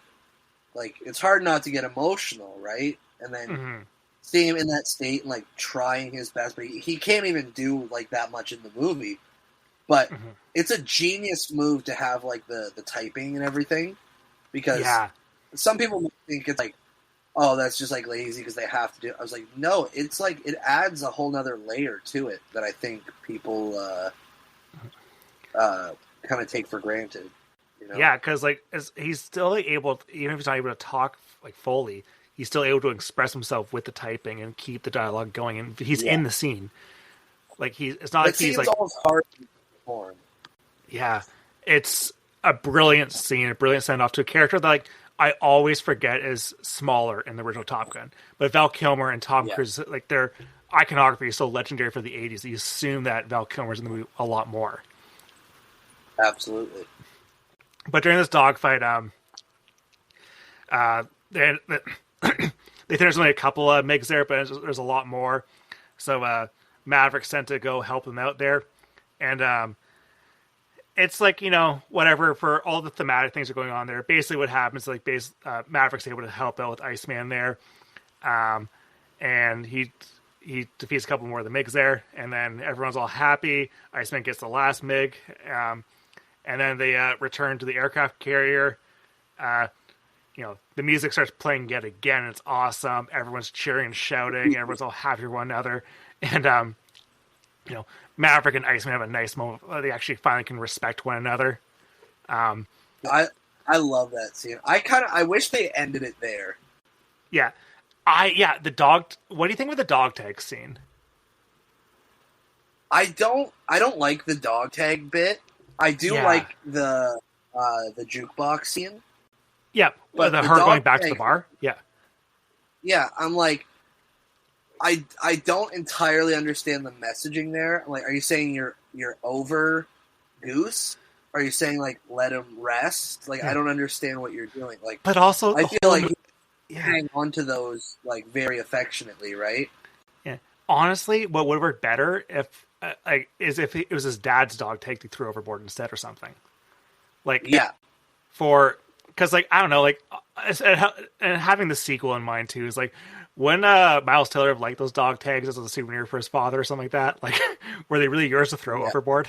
like, it's hard not to get emotional, right? And then seeing him in that state and, like, trying his best, but he can't even do, like, that much in the movie. But it's a genius move to have, like, the typing and everything, because some people think it's, like, oh, that's just, like, lazy because they have to do it. I was like, no, it's, like, it adds a whole nother layer to it that I think people kind of take for granted. You know? Yeah, because, like, he's still able, even if he's not able to talk, like, fully, he's still able to express himself with the typing and keep the dialogue going, and he's in the scene. Like, it's not like he's, like... almost hard to perform. Yeah, it's a brilliant scene, a brilliant send-off to a character that, like, I always forget is smaller in the original Top Gun. But Val Kilmer and Tom Cruise, like, their iconography is so legendary for the 80s that you assume that Val Kilmer's in the movie a lot more. Absolutely. But during this dogfight, they think there's only a couple of MiGs there, but there's a lot more. So Maverick's sent to go help them out there. And it's like, you know, whatever, for all the thematic things that are going on there. Basically what happens, like, Maverick's able to help out with Iceman there. And he defeats a couple more of the MiGs there. And then everyone's all happy. Iceman gets the last MiG. And then they return to the aircraft carrier. The music starts playing yet again. And it's awesome. Everyone's cheering and shouting. Everyone's all happy for one another. And Maverick and Iceman have a nice moment where they actually finally can respect one another. I love that scene. I wish they ended it there. Yeah. The dog. What do you think of the dog tag scene? I don't like the dog tag bit. I do like the jukebox scene. Yeah, but her going back to the bar. Yeah. Yeah, I'm like, I don't entirely understand the messaging there. I'm like, are you saying you're over Goose? Are you saying like let him rest? Like I don't understand what you're doing. Like, but also I feel like you hang on to those like very affectionately, right? Yeah. Honestly, what would have worked better if it was his dad's dog tag he threw overboard instead or something. Like because like I don't know, like and having the sequel in mind too is like when Miles Teller liked those dog tags as a souvenir for his father or something like that. Like were they really yours to throw overboard?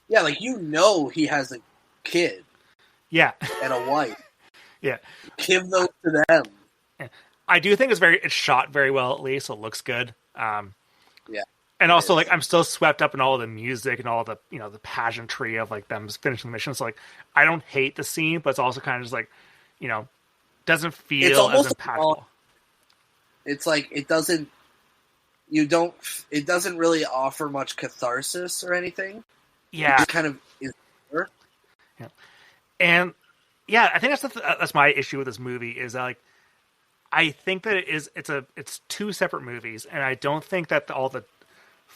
Yeah, like he has a kid. Yeah. And a wife. Yeah. Give those to them. Yeah. I do think it's shot very well at least, so it looks good. Yeah. And also, like, I'm still swept up in all the music and all the, the pageantry of, like, them finishing the mission. So, like, I don't hate the scene, but it's also kind of just, like, doesn't feel as impactful. It's like, it doesn't really offer much catharsis or anything. Yeah. It just kind of is there. Yeah. And, yeah, I think that's my issue with this movie is, like, I think that it's two separate movies, and I don't think that all the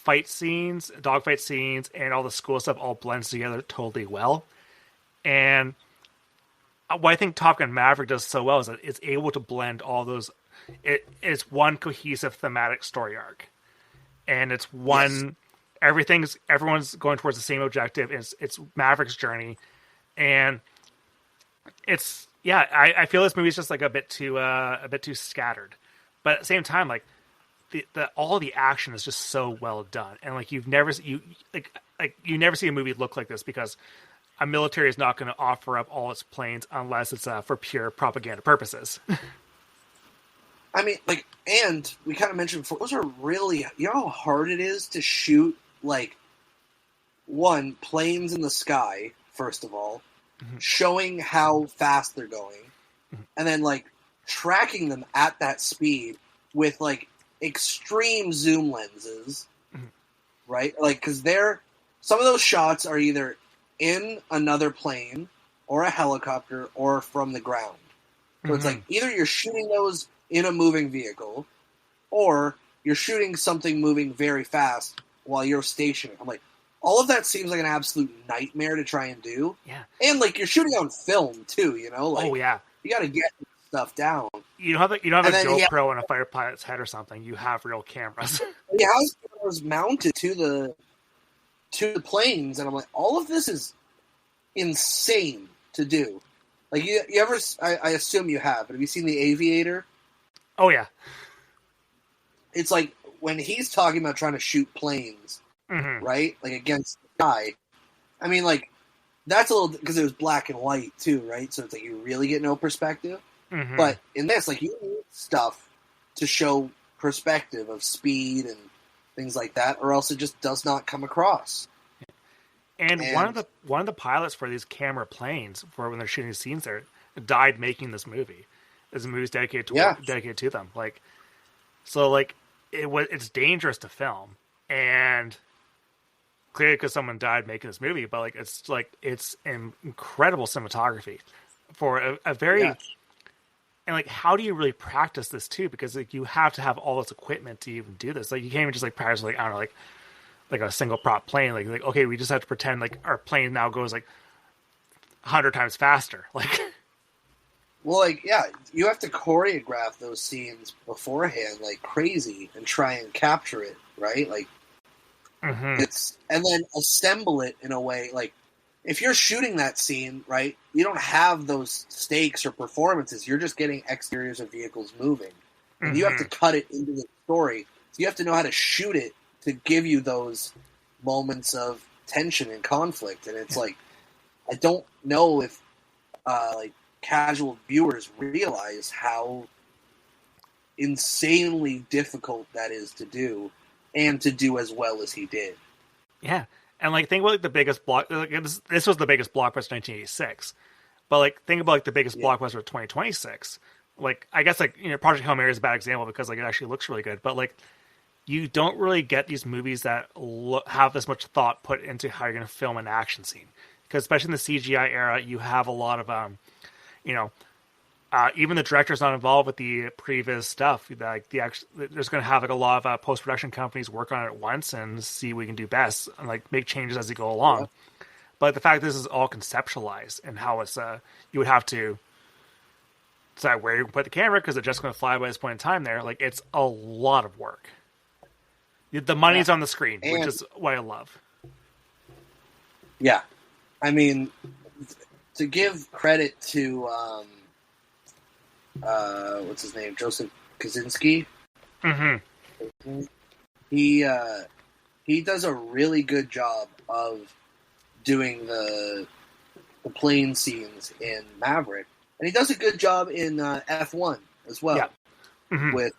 dogfight scenes, and all the school stuff all blends together totally well. And what I think Top Gun Maverick does so well is that it's able to blend all those. It's one cohesive thematic story arc, and it's one. Yes. Everyone's going towards the same objective. It's Maverick's journey, and it's I feel this movie's just like a bit too scattered, but at the same time, like. All the action is just so well done, and like you never see a movie look like this because a military is not going to offer up all its planes unless it's for pure propaganda purposes. I mean, like, and we kind of mentioned before, those are really, how hard it is to shoot like planes in the sky first of all, showing how fast they're going, and then like tracking them at that speed with like extreme zoom lenses, right? Like, because some of those shots are either in another plane or a helicopter or from the ground. So it's like either you're shooting those in a moving vehicle or you're shooting something moving very fast while you're stationary. I'm like, all of that seems like an absolute nightmare to try and do. Yeah. And like you're shooting on film too, like, oh yeah. You got to get stuff down. You don't have a GoPro on a fighter pilot's head or something. You have real cameras. Yeah, how's cameras mounted to the planes? And I'm like, all of this is insane to do. Like, you ever? I assume you have. But have you seen The Aviator? Oh yeah. It's like when he's talking about trying to shoot planes, right? Like against the sky. I mean, like that's a little because it was black and white too, right? So it's like you really get no perspective. But in this, like, you need stuff to show perspective of speed and things like that, or else it just does not come across. And one of the pilots for these camera planes, for when they're shooting scenes there, died making this movie. This movie's dedicated to them. Like, so like it's dangerous to film, and clearly because someone died making this movie. But it's an incredible cinematography for a very. Yeah. And like, how do you really practice this too? Because like you have to have all this equipment to even do this. Like, you can't even just like practice like I don't know like a single prop plane. Like okay, we just have to pretend like our plane now goes like 100 times faster. Like, well, like yeah, you have to choreograph those scenes beforehand like crazy and try and capture it, right? Like, it's and then assemble it in a way like. If you're shooting that scene, right, you don't have those stakes or performances. You're just getting exteriors of vehicles moving. And you have to cut it into the story. So you have to know how to shoot it to give you those moments of tension and conflict. And it's like, I don't know if, like, casual viewers realize how insanely difficult that is to do, and to do as well as he did. Yeah, and like think about like the biggest this was the biggest blockbuster in 1986, but like think about like the biggest blockbuster of 2026. Like I guess like Project Hail Mary is a bad example because like it actually looks really good, but like you don't really get these movies that have this much thought put into how you're going to film an action scene, because especially in the CGI era, you have a lot of you know. Even the director's not involved with the previous stuff. Like there's going to have like a lot of post production companies work on it at once and see what we can do best and like make changes as they go along. Yeah. But the fact that this is all conceptualized and how it's you would have to decide where you put the camera because it's just going to fly by this point in time. There, like it's a lot of work. The money's on the screen, which is what I love. Yeah, I mean, to give credit to. What's his name? Joseph Kosinski. Mm-hmm. He does a really good job of doing the plane scenes in Maverick, and he does a good job in F1 as well. Yeah. Mm-hmm. With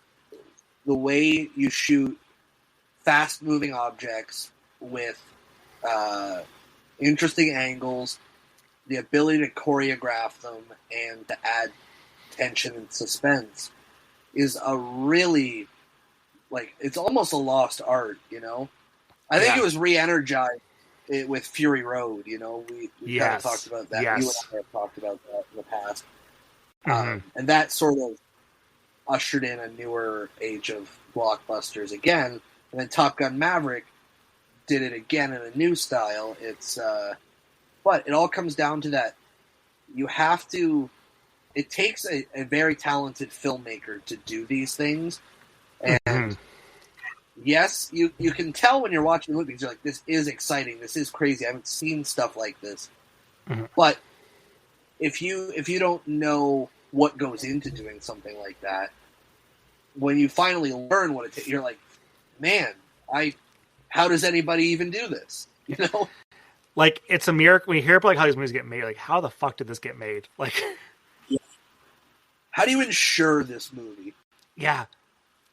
the way you shoot fast-moving objects with interesting angles, the ability to choreograph them, and to add tension and suspense is a really, like, it's almost a lost art, I think it was re-energized with Fury Road, we kind of talked about that. Yes. You and I have talked about that in the past. Mm-hmm. And that sort of ushered in a newer age of blockbusters again. And then Top Gun Maverick did it again in a new style. It's but it all comes down to that you have to. It takes a very talented filmmaker to do these things, and yes, you can tell when you're watching movies. You're like, this is exciting. This is crazy. I haven't seen stuff like this. Mm-hmm. But if you don't know what goes into doing something like that, when you finally learn what it takes, you're like, man, how does anybody even do this? Like it's a miracle. We hear about like how these movies get made. Like, how the fuck did this get made? Like. How do you insure this movie? Yeah.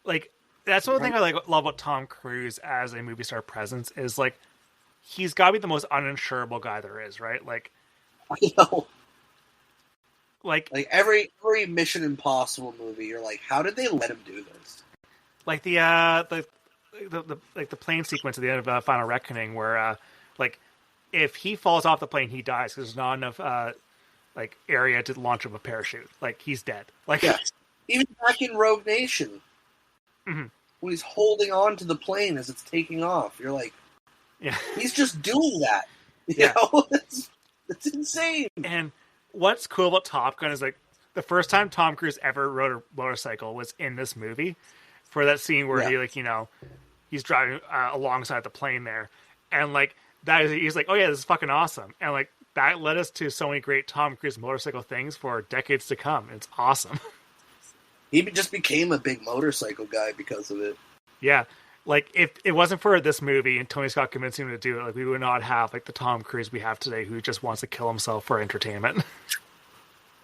Like, that's one thing I love about Tom Cruise as a movie star presence is, like, he's got to be the most uninsurable guy there is, right? Like, I know. Like every Mission Impossible movie, you're like, how did they let him do this? Like the plane sequence at the end of Final Reckoning where, like, if he falls off the plane, he dies because there's not enough, like area to launch him a parachute. Like he's dead. Like even back in Rogue Nation, mm-hmm. when he's holding on to the plane as it's taking off, you're like, he's just doing that. You know, it's insane. And what's cool about Top Gun is like the first time Tom Cruise ever rode a motorcycle was in this movie for that scene where he he's driving alongside the plane there, and like he's like, oh yeah, this is fucking awesome, and like. That led us to so many great Tom Cruise motorcycle things for decades to come. It's awesome. He just became a big motorcycle guy because of it. Yeah. Like, if it wasn't for this movie and Tony Scott convincing him to do it, like, we would not have, like, the Tom Cruise we have today who just wants to kill himself for entertainment.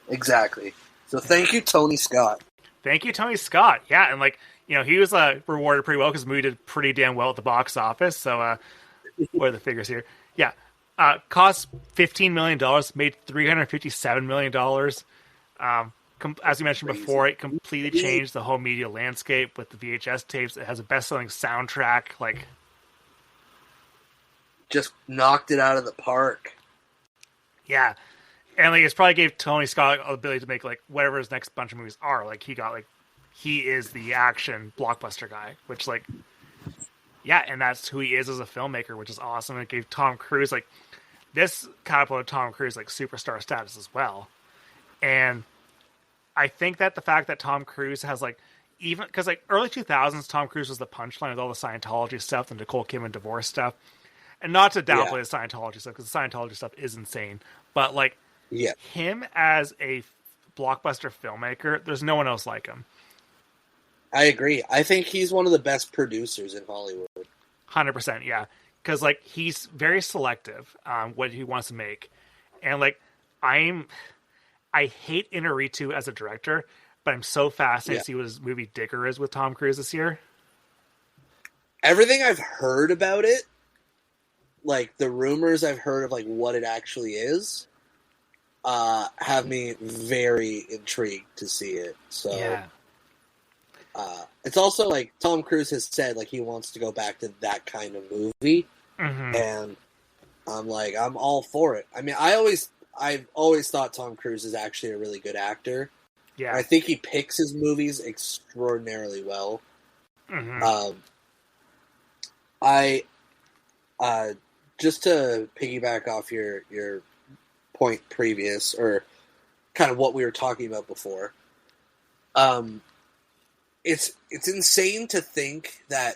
Exactly. So thank you, Tony Scott. Thank you, Tony Scott. Yeah, and, like, he was rewarded pretty well because the movie did pretty damn well at the box office. So, what are the figures here? Yeah. Cost $15 million, made $357 million. As you mentioned before, it completely changed the whole media landscape with the VHS tapes. It has a best-selling soundtrack. Like, just knocked it out of the park. Yeah, and like it's probably gave Tony Scott the ability to make like whatever his next bunch of movies are. Like he is the action blockbuster guy, which like. Yeah, and that's who he is as a filmmaker, which is awesome. It gave Tom Cruise, like, this catapulted Tom Cruise, like, superstar status as well. And I think that the fact that Tom Cruise has, like, even, because, like, early 2000s, Tom Cruise was the punchline with all the Scientology stuff, the Nicole Kidman divorce stuff. And not to downplay the Scientology stuff, because the Scientology stuff is insane. But, like, him as a blockbuster filmmaker, there's no one else like him. I agree. I think he's one of the best producers in Hollywood. 100%, yeah. Because, like, he's very selective what he wants to make. And, like, I I hate Inarritu as a director, but I'm so fascinated Yeah. to see what his movie Digger is with Tom Cruise this year. Everything I've heard about it, like the rumors I've heard of like what it actually is, have me very intrigued to see it. So Yeah. it's also like Tom Cruise has said like he wants to go back to that kind of movie, Mm-hmm. and I'm like I'm all for it. I mean, I've always thought Tom Cruise is actually a really good actor. Yeah. I think he picks his movies extraordinarily well. Mm-hmm. I just to piggyback off your point previous, or kind of what we were talking about before. It's insane to think that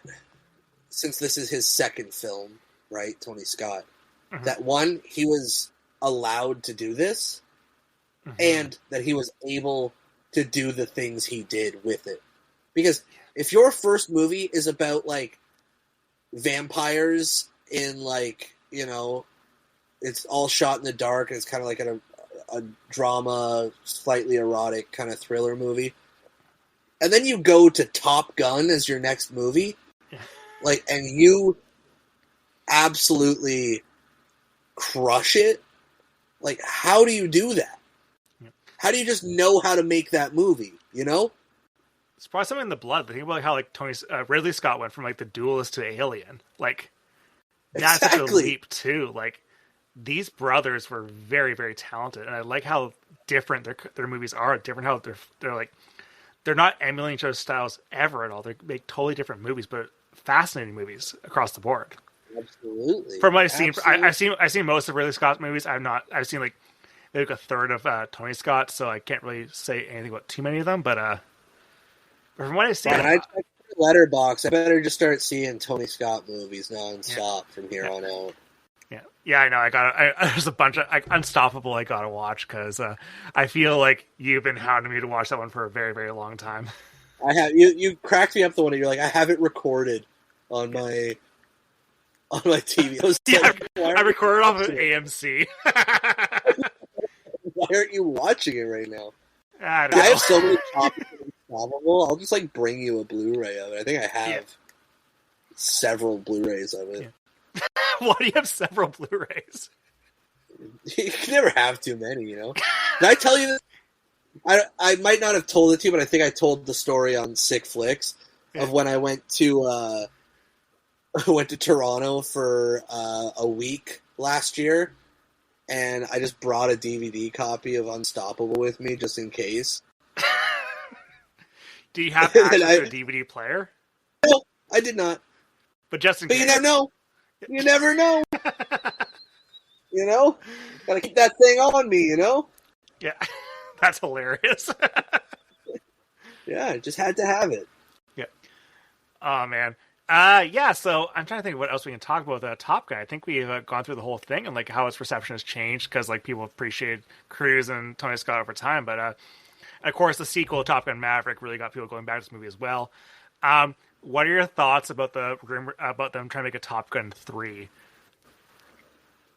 since this is his second film, right, Tony Scott, Mm-hmm. that one, he was allowed to do this, Mm-hmm. and that he was able to do the things he did with it. Because if your first movie is about like vampires in like, you know, it's all shot in the dark and it's kind of like a drama, slightly erotic kind of thriller movie, and then you go to Top Gun as your next movie, like, and you absolutely crush it, like, how do you do that? How do you just know how to make that movie, you know? It's probably something in the blood. Think about like how like Ridley Scott went from like The Duelist to Alien. Like that's such a Exactly. leap too. Like these brothers were very, very talented, and I like how different their movies are. Different how they're like they're not emulating each other's styles ever at all. They make totally different movies, but fascinating movies across the board. Absolutely. From what I've seen, I've seen most of Ridley Scott's movies. I've seen like maybe a third of Tony Scott, so I can't really say anything about too many of them. But from what I've seen, When I check Letterboxd, I better just start seeing Tony Scott movies nonstop from here on out. Yeah, I know. There's a bunch of Unstoppable. I gotta watch because I feel like you've been hounding me to watch that one for a very, very long time. I have you cracked me up the one. You're like, I have it recorded on my TV. I was like, I recorded off of AMC. why aren't you watching it right now? I I have so many copies of Unstoppable. I'll just like bring you a Blu-ray of it. I think I have several Blu-rays of it. Yeah. Why do you have several Blu-rays? You can never have too many, you know. Did I tell you this? I might not have told it to you, but I think I told the story on Sick Flicks of when I went to Toronto for a week last year, and I just brought a DVD copy of Unstoppable with me just in case. Do you have access to a DVD player? No, I did not. But just in But case. you never know. You never know. You know? Gotta keep that thing on me, you know? Yeah. That's hilarious. Yeah, I just had to have it. Yeah. Oh, man. Yeah, so I'm trying to think of what else we can talk about with Top Gun. I think we've gone through the whole thing and like how its reception has changed because like people appreciated Cruise and Tony Scott over time. But of course, the sequel, Top Gun Maverick, really got people going back to this movie as well. What are your thoughts about about them trying to make a Top Gun 3?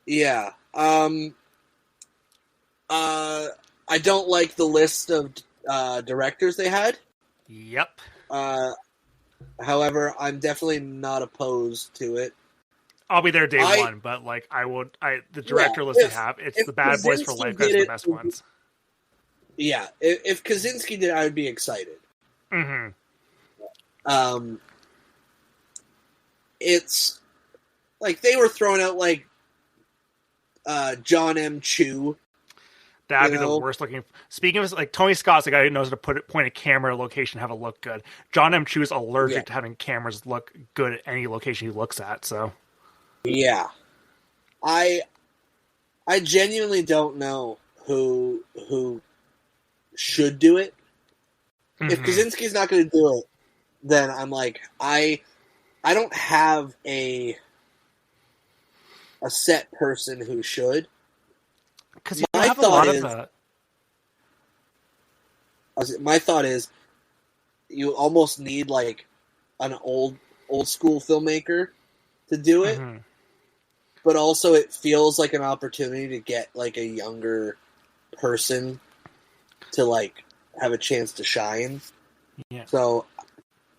Yeah. I don't like the list of directors they had. Yep. However, I'm definitely not opposed to it. I'll be there day one, but like the director list they have, it's the Bad Boys for Life guys, the best ones. Yeah, if Kaczynski did it, I would be excited. Mm-hmm. It's like they were throwing out like John M. Chu. That'd be the worst looking. Speaking of like Tony Scott's the guy who knows how to point a camera location, have it look good. John M. Chu is allergic to having cameras look good at any location he looks at. So yeah, I genuinely don't know who should do it. Mm-hmm. If Kaczynski's not going to do it, then I'm like I don't have a set person who should. Because you have a lot of my thought is you almost need like an old school filmmaker to do it, mm-hmm. but also it feels like an opportunity to get like a younger person to like have a chance to shine. Yeah. So,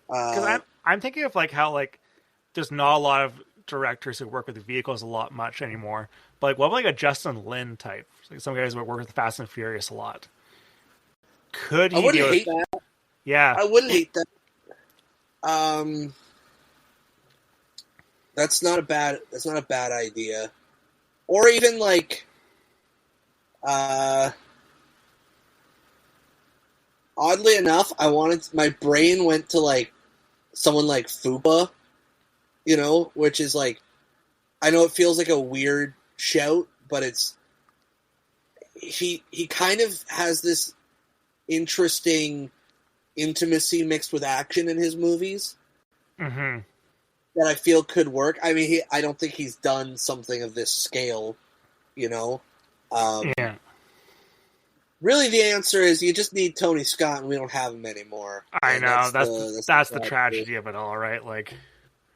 because I'm thinking of like how like there's not a lot of directors who work with vehicles a lot much anymore. But like, what about like a Justin Lin type? Like some guys would work with Fast and Furious a lot. Could he? I wouldn't hate that. Yeah, I wouldn't hate that. That's not a bad idea. Or even like, oddly enough, my brain went to like someone like Fupa, which is like, I know it feels like a weird shout, but he kind of has this interesting intimacy mixed with action in his movies. Mm-hmm. That I feel could work. I mean, I don't think he's done something of this scale, Yeah. Really, the answer is you just need Tony Scott, and we don't have him anymore. I know that's the tragedy of it all, right? Like,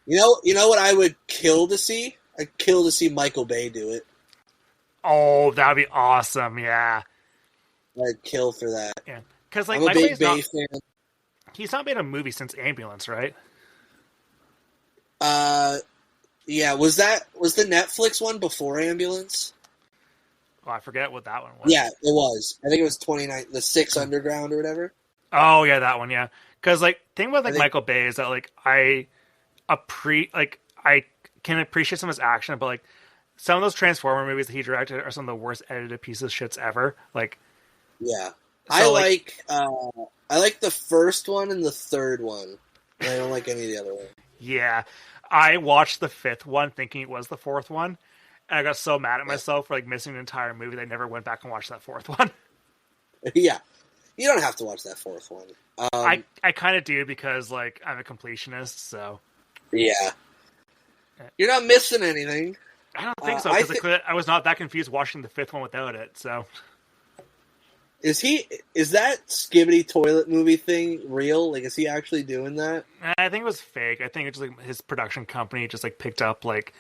you know what I would kill to see? I'd kill to see Michael Bay do it. Oh, that'd be awesome! Yeah, I'd kill for that. Yeah, because like I'm a Michael big Bay's Bay fan. He's not made a movie since Ambulance, right? Yeah. Was the Netflix one before Ambulance? Oh, I forget what that one was. Yeah, it was. I think it was 29, the 6 Underground or whatever. Oh yeah, that one. Yeah, because like thing with like Michael Bay is that like I can appreciate some of his action, but like some of those Transformer movies that he directed are some of the worst edited pieces of shits ever. Like, yeah, so, I like the first one and the third one. I don't like any of the other ones. Yeah, I watched the fifth one thinking it was the fourth one, and I got so mad at myself for like missing an entire movie that I never went back and watched that fourth one. Yeah, you don't have to watch that fourth one. I kind of do because like I'm a completionist, so yeah, you're not missing anything. I don't think so because I was not that confused watching the fifth one without it. So is that Skibbity toilet movie thing real? Like, is he actually doing that? I think it was fake. I think it's just like his production company just like picked up like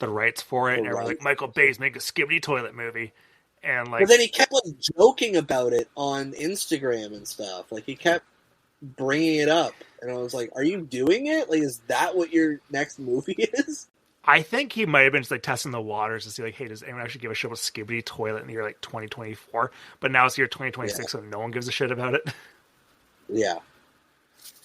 the rights for it, and everyone's like, Michael Bay's making a Skibbity toilet movie, and like, but then he kept like joking about it on Instagram and stuff. Like he kept bringing it up, and I was like, "Are you doing it? Like, is that what your next movie is?" I think he might have been just like testing the waters to see like, hey, does anyone actually give a shit about Skibbity toilet in the year like 2024? But now it's year 2026, so no one gives a shit about it. Yeah.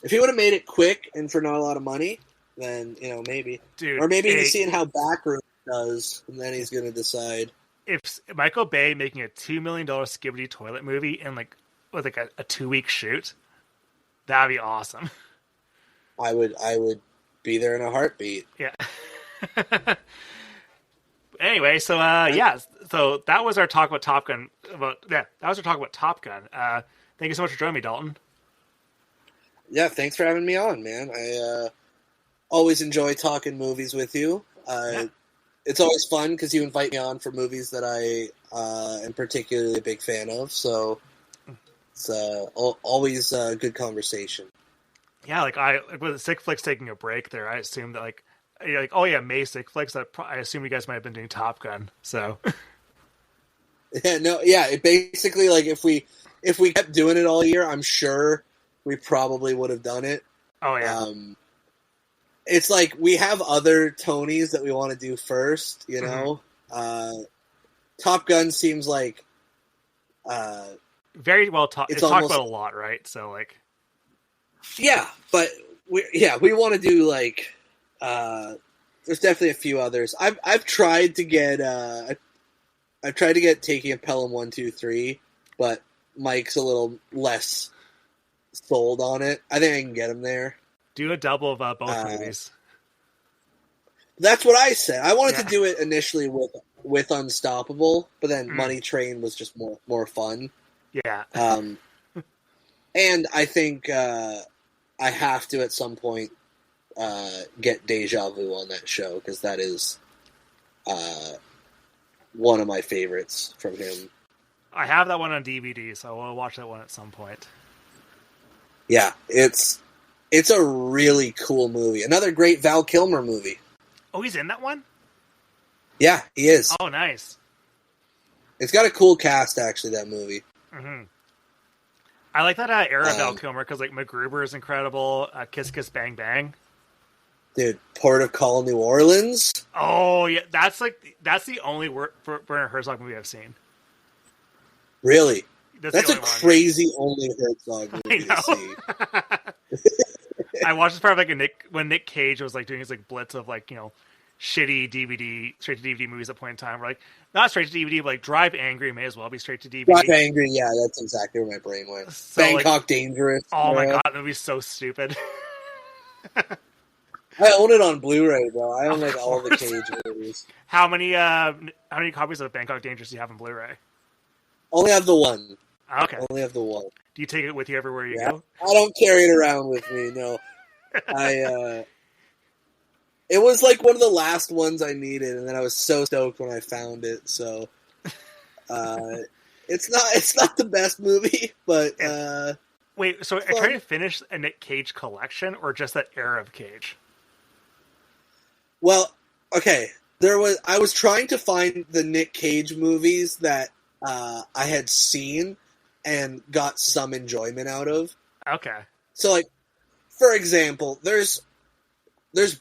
If he would have made it quick and for not a lot of money, then maybe. Dude, or maybe he's seeing how Backroom does, and then he's gonna decide. If Michael Bay making a $2 million Skibbity toilet movie in like with like a 2-week shoot, that'd be awesome. I would be there in a heartbeat. Yeah. Anyway, so so that was our talk about Top Gun. That was our talk about Top Gun. Thank you so much for joining me, Dalton. Yeah, thanks for having me on, man. I always enjoy talking movies with you. It's always fun because you invite me on for movies that I am particularly a big fan of. So it's always a good conversation. Yeah, like with Sick Flicks taking a break there, I assumed that like you're like, oh yeah, May Sick Flicks. I assume you guys might have been doing Top Gun. So it basically like if we kept doing it all year, I'm sure we probably would have done it. Oh yeah. It's like we have other Tonys that we want to do first, Mm-hmm. Top Gun seems like very well talked. It's talked about a lot, right? So like, yeah, but we want to do like. There's definitely a few others. I've tried to get Taking a Pelham 1, 2, 3, but Mike's a little less sold on it. I think I can get him there. Do a double of both movies. That's what I said. I wanted to do it initially with Unstoppable, but then Money Train was just more fun. Yeah. And I think I have to at some point get Deja Vu on that show because that is one of my favorites from him. I have that one on DVD, so we'll watch that one at some point. Yeah, it's a really cool movie. Another great Val Kilmer movie. Oh, he's in that one? Yeah, he is. Oh, nice. It's got a cool cast, actually, that movie. Mm-hmm. I like that era of Val Um, Kilmer because like MacGruber is incredible. Kiss Kiss Bang Bang. dude, Port of Call, New Orleans. Oh yeah, that's the only Werner Herzog movie I've seen. Really? That's the That's a only one. crazy only Herzog I movie to see. know. I watched this part of like when Nick Cage was like doing his like blitz of like shitty DVD straight to DVD movies at a point in time. We're like not straight to DVD, but like Drive Angry may as well be straight to Drive DVD. Angry, yeah, that's exactly where my brain went. So like, Bangkok Dangerous. oh my god, that movie's so stupid. I own it on Blu-ray, bro. I own Of like all the course. Cage movies. How many copies of Bangkok Dangerous do you have on Blu-ray? Only have the one. Okay. Only have the one. Do you take it with you everywhere you Yeah. go? I don't carry it around with me. No, it was like one of the last ones I needed, and then I was so stoked when I found it. So, it's not the best movie, but Wait, so are you trying to finish a Nick Cage collection or just that era of Cage? well, okay. I was trying to find the Nick Cage movies that I had seen and got some enjoyment out of. Okay. So, like, for example, there's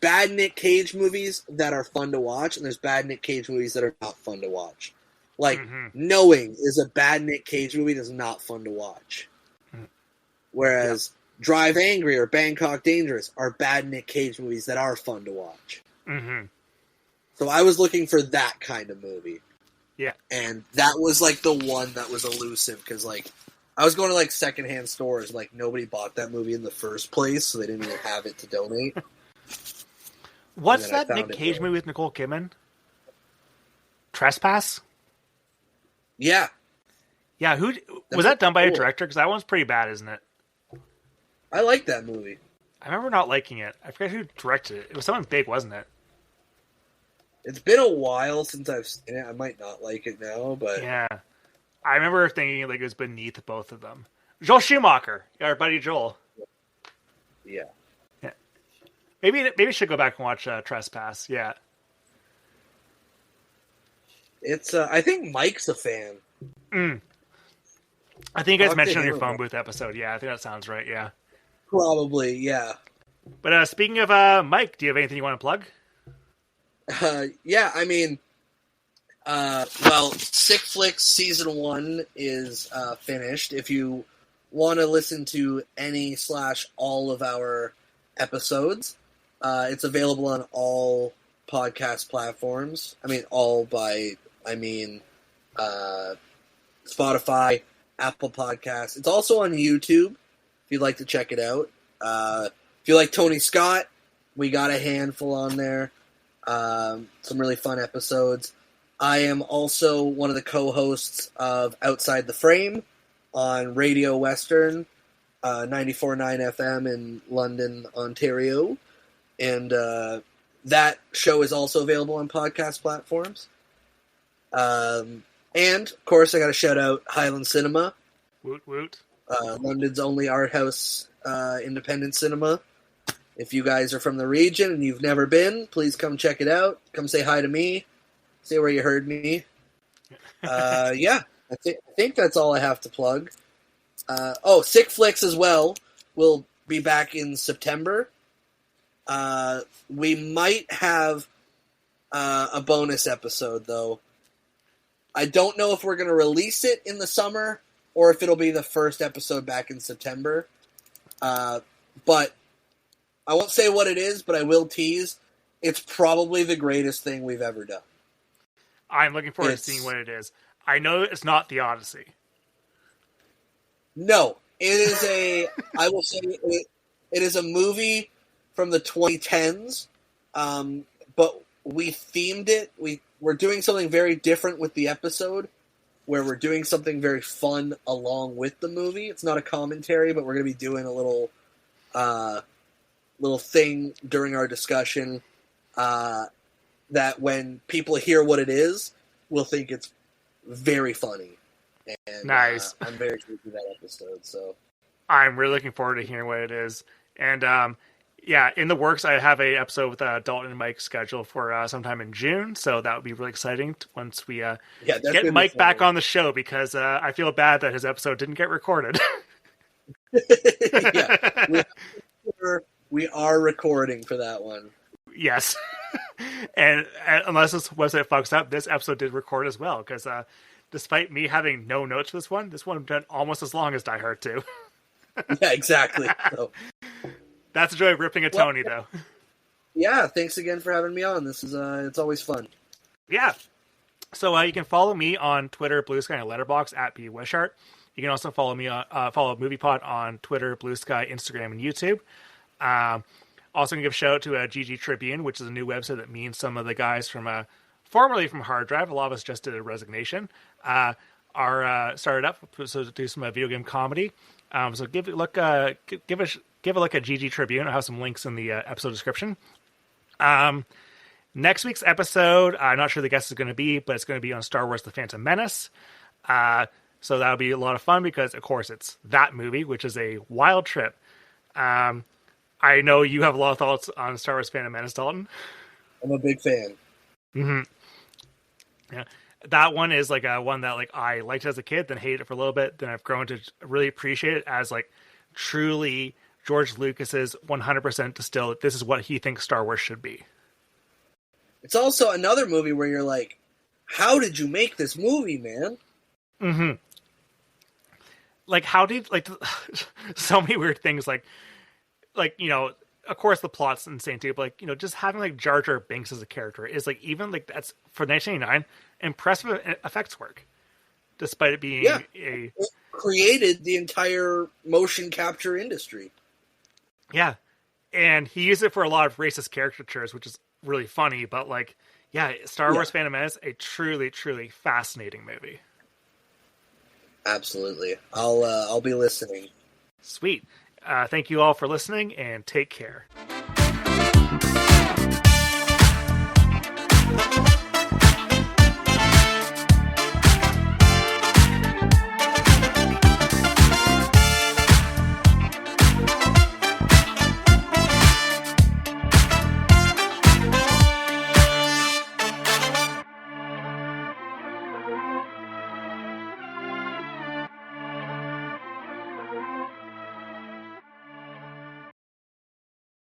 bad Nick Cage movies that are fun to watch, and there's bad Nick Cage movies that are not fun to watch. Like, Knowing is a bad Nick Cage movie that's not fun to watch. Whereas Drive Angry or Bangkok Dangerous are bad Nick Cage movies that are fun to watch. Mm-hmm. So I was looking for that kind of movie. Yeah. And that was, like, the one that was elusive, because, like, I was going to, like, secondhand stores, like, nobody bought that movie in the first place, so they didn't even have it to donate. What's that Nick Cage movie with Nicole Kidman? Trespass? Yeah. Yeah, was that done by a director? Because that one's pretty bad, isn't it? I like that movie. I remember not liking it. I forget who directed it. It was someone big, wasn't it? It's been a while since I've seen it. I might not like it now, but Yeah. I remember thinking like it was beneath both of them. Joel Schumacher, our buddy Joel. yeah. Maybe we should go back and watch Trespass. Yeah. It's I think Mike's a fan. I think you guys mentioned on your phone booth episode. Yeah, I think that sounds right. Yeah. Probably, yeah. But speaking of Mike, do you have anything you want to plug? Yeah, I mean, well, Sick Flicks Season 1 is finished. If you want to listen to any/all of our episodes, it's available on all podcast platforms. I mean, Spotify, Apple Podcasts. It's also on YouTube if you'd like to check it out. If you like Tony Scott, we got a handful on there. Some really fun episodes. I am also one of the co-hosts of Outside the Frame on Radio Western, 94.9 FM in London, Ontario. And that show is also available on podcast platforms. And, of course, I got to shout out Highland Cinema. Woot woot. London's only art house independent cinema. If you guys are from the region and you've never been, please come check it out. Come say hi to me. Say where you heard me. Yeah, I think that's all I have to plug. Sick Flicks as well will be back in September. We might have a bonus episode, though. I don't know if we're going to release it in the summer or if it'll be the first episode back in September. But I won't say what it is, but I will tease. It's probably the greatest thing we've ever done. I'm looking forward to seeing what it is. I know it's not The Odyssey. No, it is I will say it is a movie from the 2010s, but we themed it. We're doing something very different with the episode, where we're doing something very fun along with the movie. It's not a commentary, but we're going to be doing a little thing during our discussion that when people hear what it is, will think it's very funny. And Nice. I'm very excited for that episode. So I'm really looking forward to hearing what it is. And yeah, in the works, I have a episode with Dalton and Mike scheduled for sometime in June. So that would be really exciting once we get Mike back on the show, because I feel bad that his episode didn't get recorded. Yeah, we are recording for that one. Yes. And unless this website fucks up, this episode did record as well, because despite me having no notes for this one done almost as long as Die Hard 2. Yeah, exactly. So, that's the joy of ripping a Tony, though. Yeah, thanks again for having me on. This is it's always fun. Yeah. So you can follow me on Twitter, Blue Sky, and Letterboxd at bwishart. You can also follow me on follow MoviePod on Twitter, Blue Sky, Instagram, and YouTube. Also, going to give a shout out to GG Tribune, which is a new website that means some of the guys from formerly from Hard Drive. A lot of us just did a resignation. Are started up so to do some video game comedy. So give a look at GG Tribune. I'll have some links in the episode description. Next week's episode, I'm not sure the guest is going to be, but it's going to be on Star Wars: The Phantom Menace. So that'll be a lot of fun because, of course, it's that movie, which is a wild trip. I know you have a lot of thoughts on Star Wars: Phantom Menace, Dalton. I'm a big fan. Mm-hmm. Yeah, that one is like one that like I liked as a kid, then hated it for a little bit, then I've grown to really appreciate it as like truly George Lucas's 100% distilled. This is what he thinks Star Wars should be. It's also another movie where you're like, how did you make this movie, man? Mm-hmm. Like, how did, like, so many weird things, like, you know, of course the plot's insane too, but, like, you know, just having, like, Jar Jar Binks as a character is, like, even, like, that's, for 1989, impressive effects work. Despite it being it created the entire motion capture industry. Yeah. And he used it for a lot of racist caricatures, which is really funny, but, like, yeah, Star Wars Phantom Menace, a truly, truly fascinating movie. Absolutely. I'll be listening. Sweet. Thank you all for listening, and take care.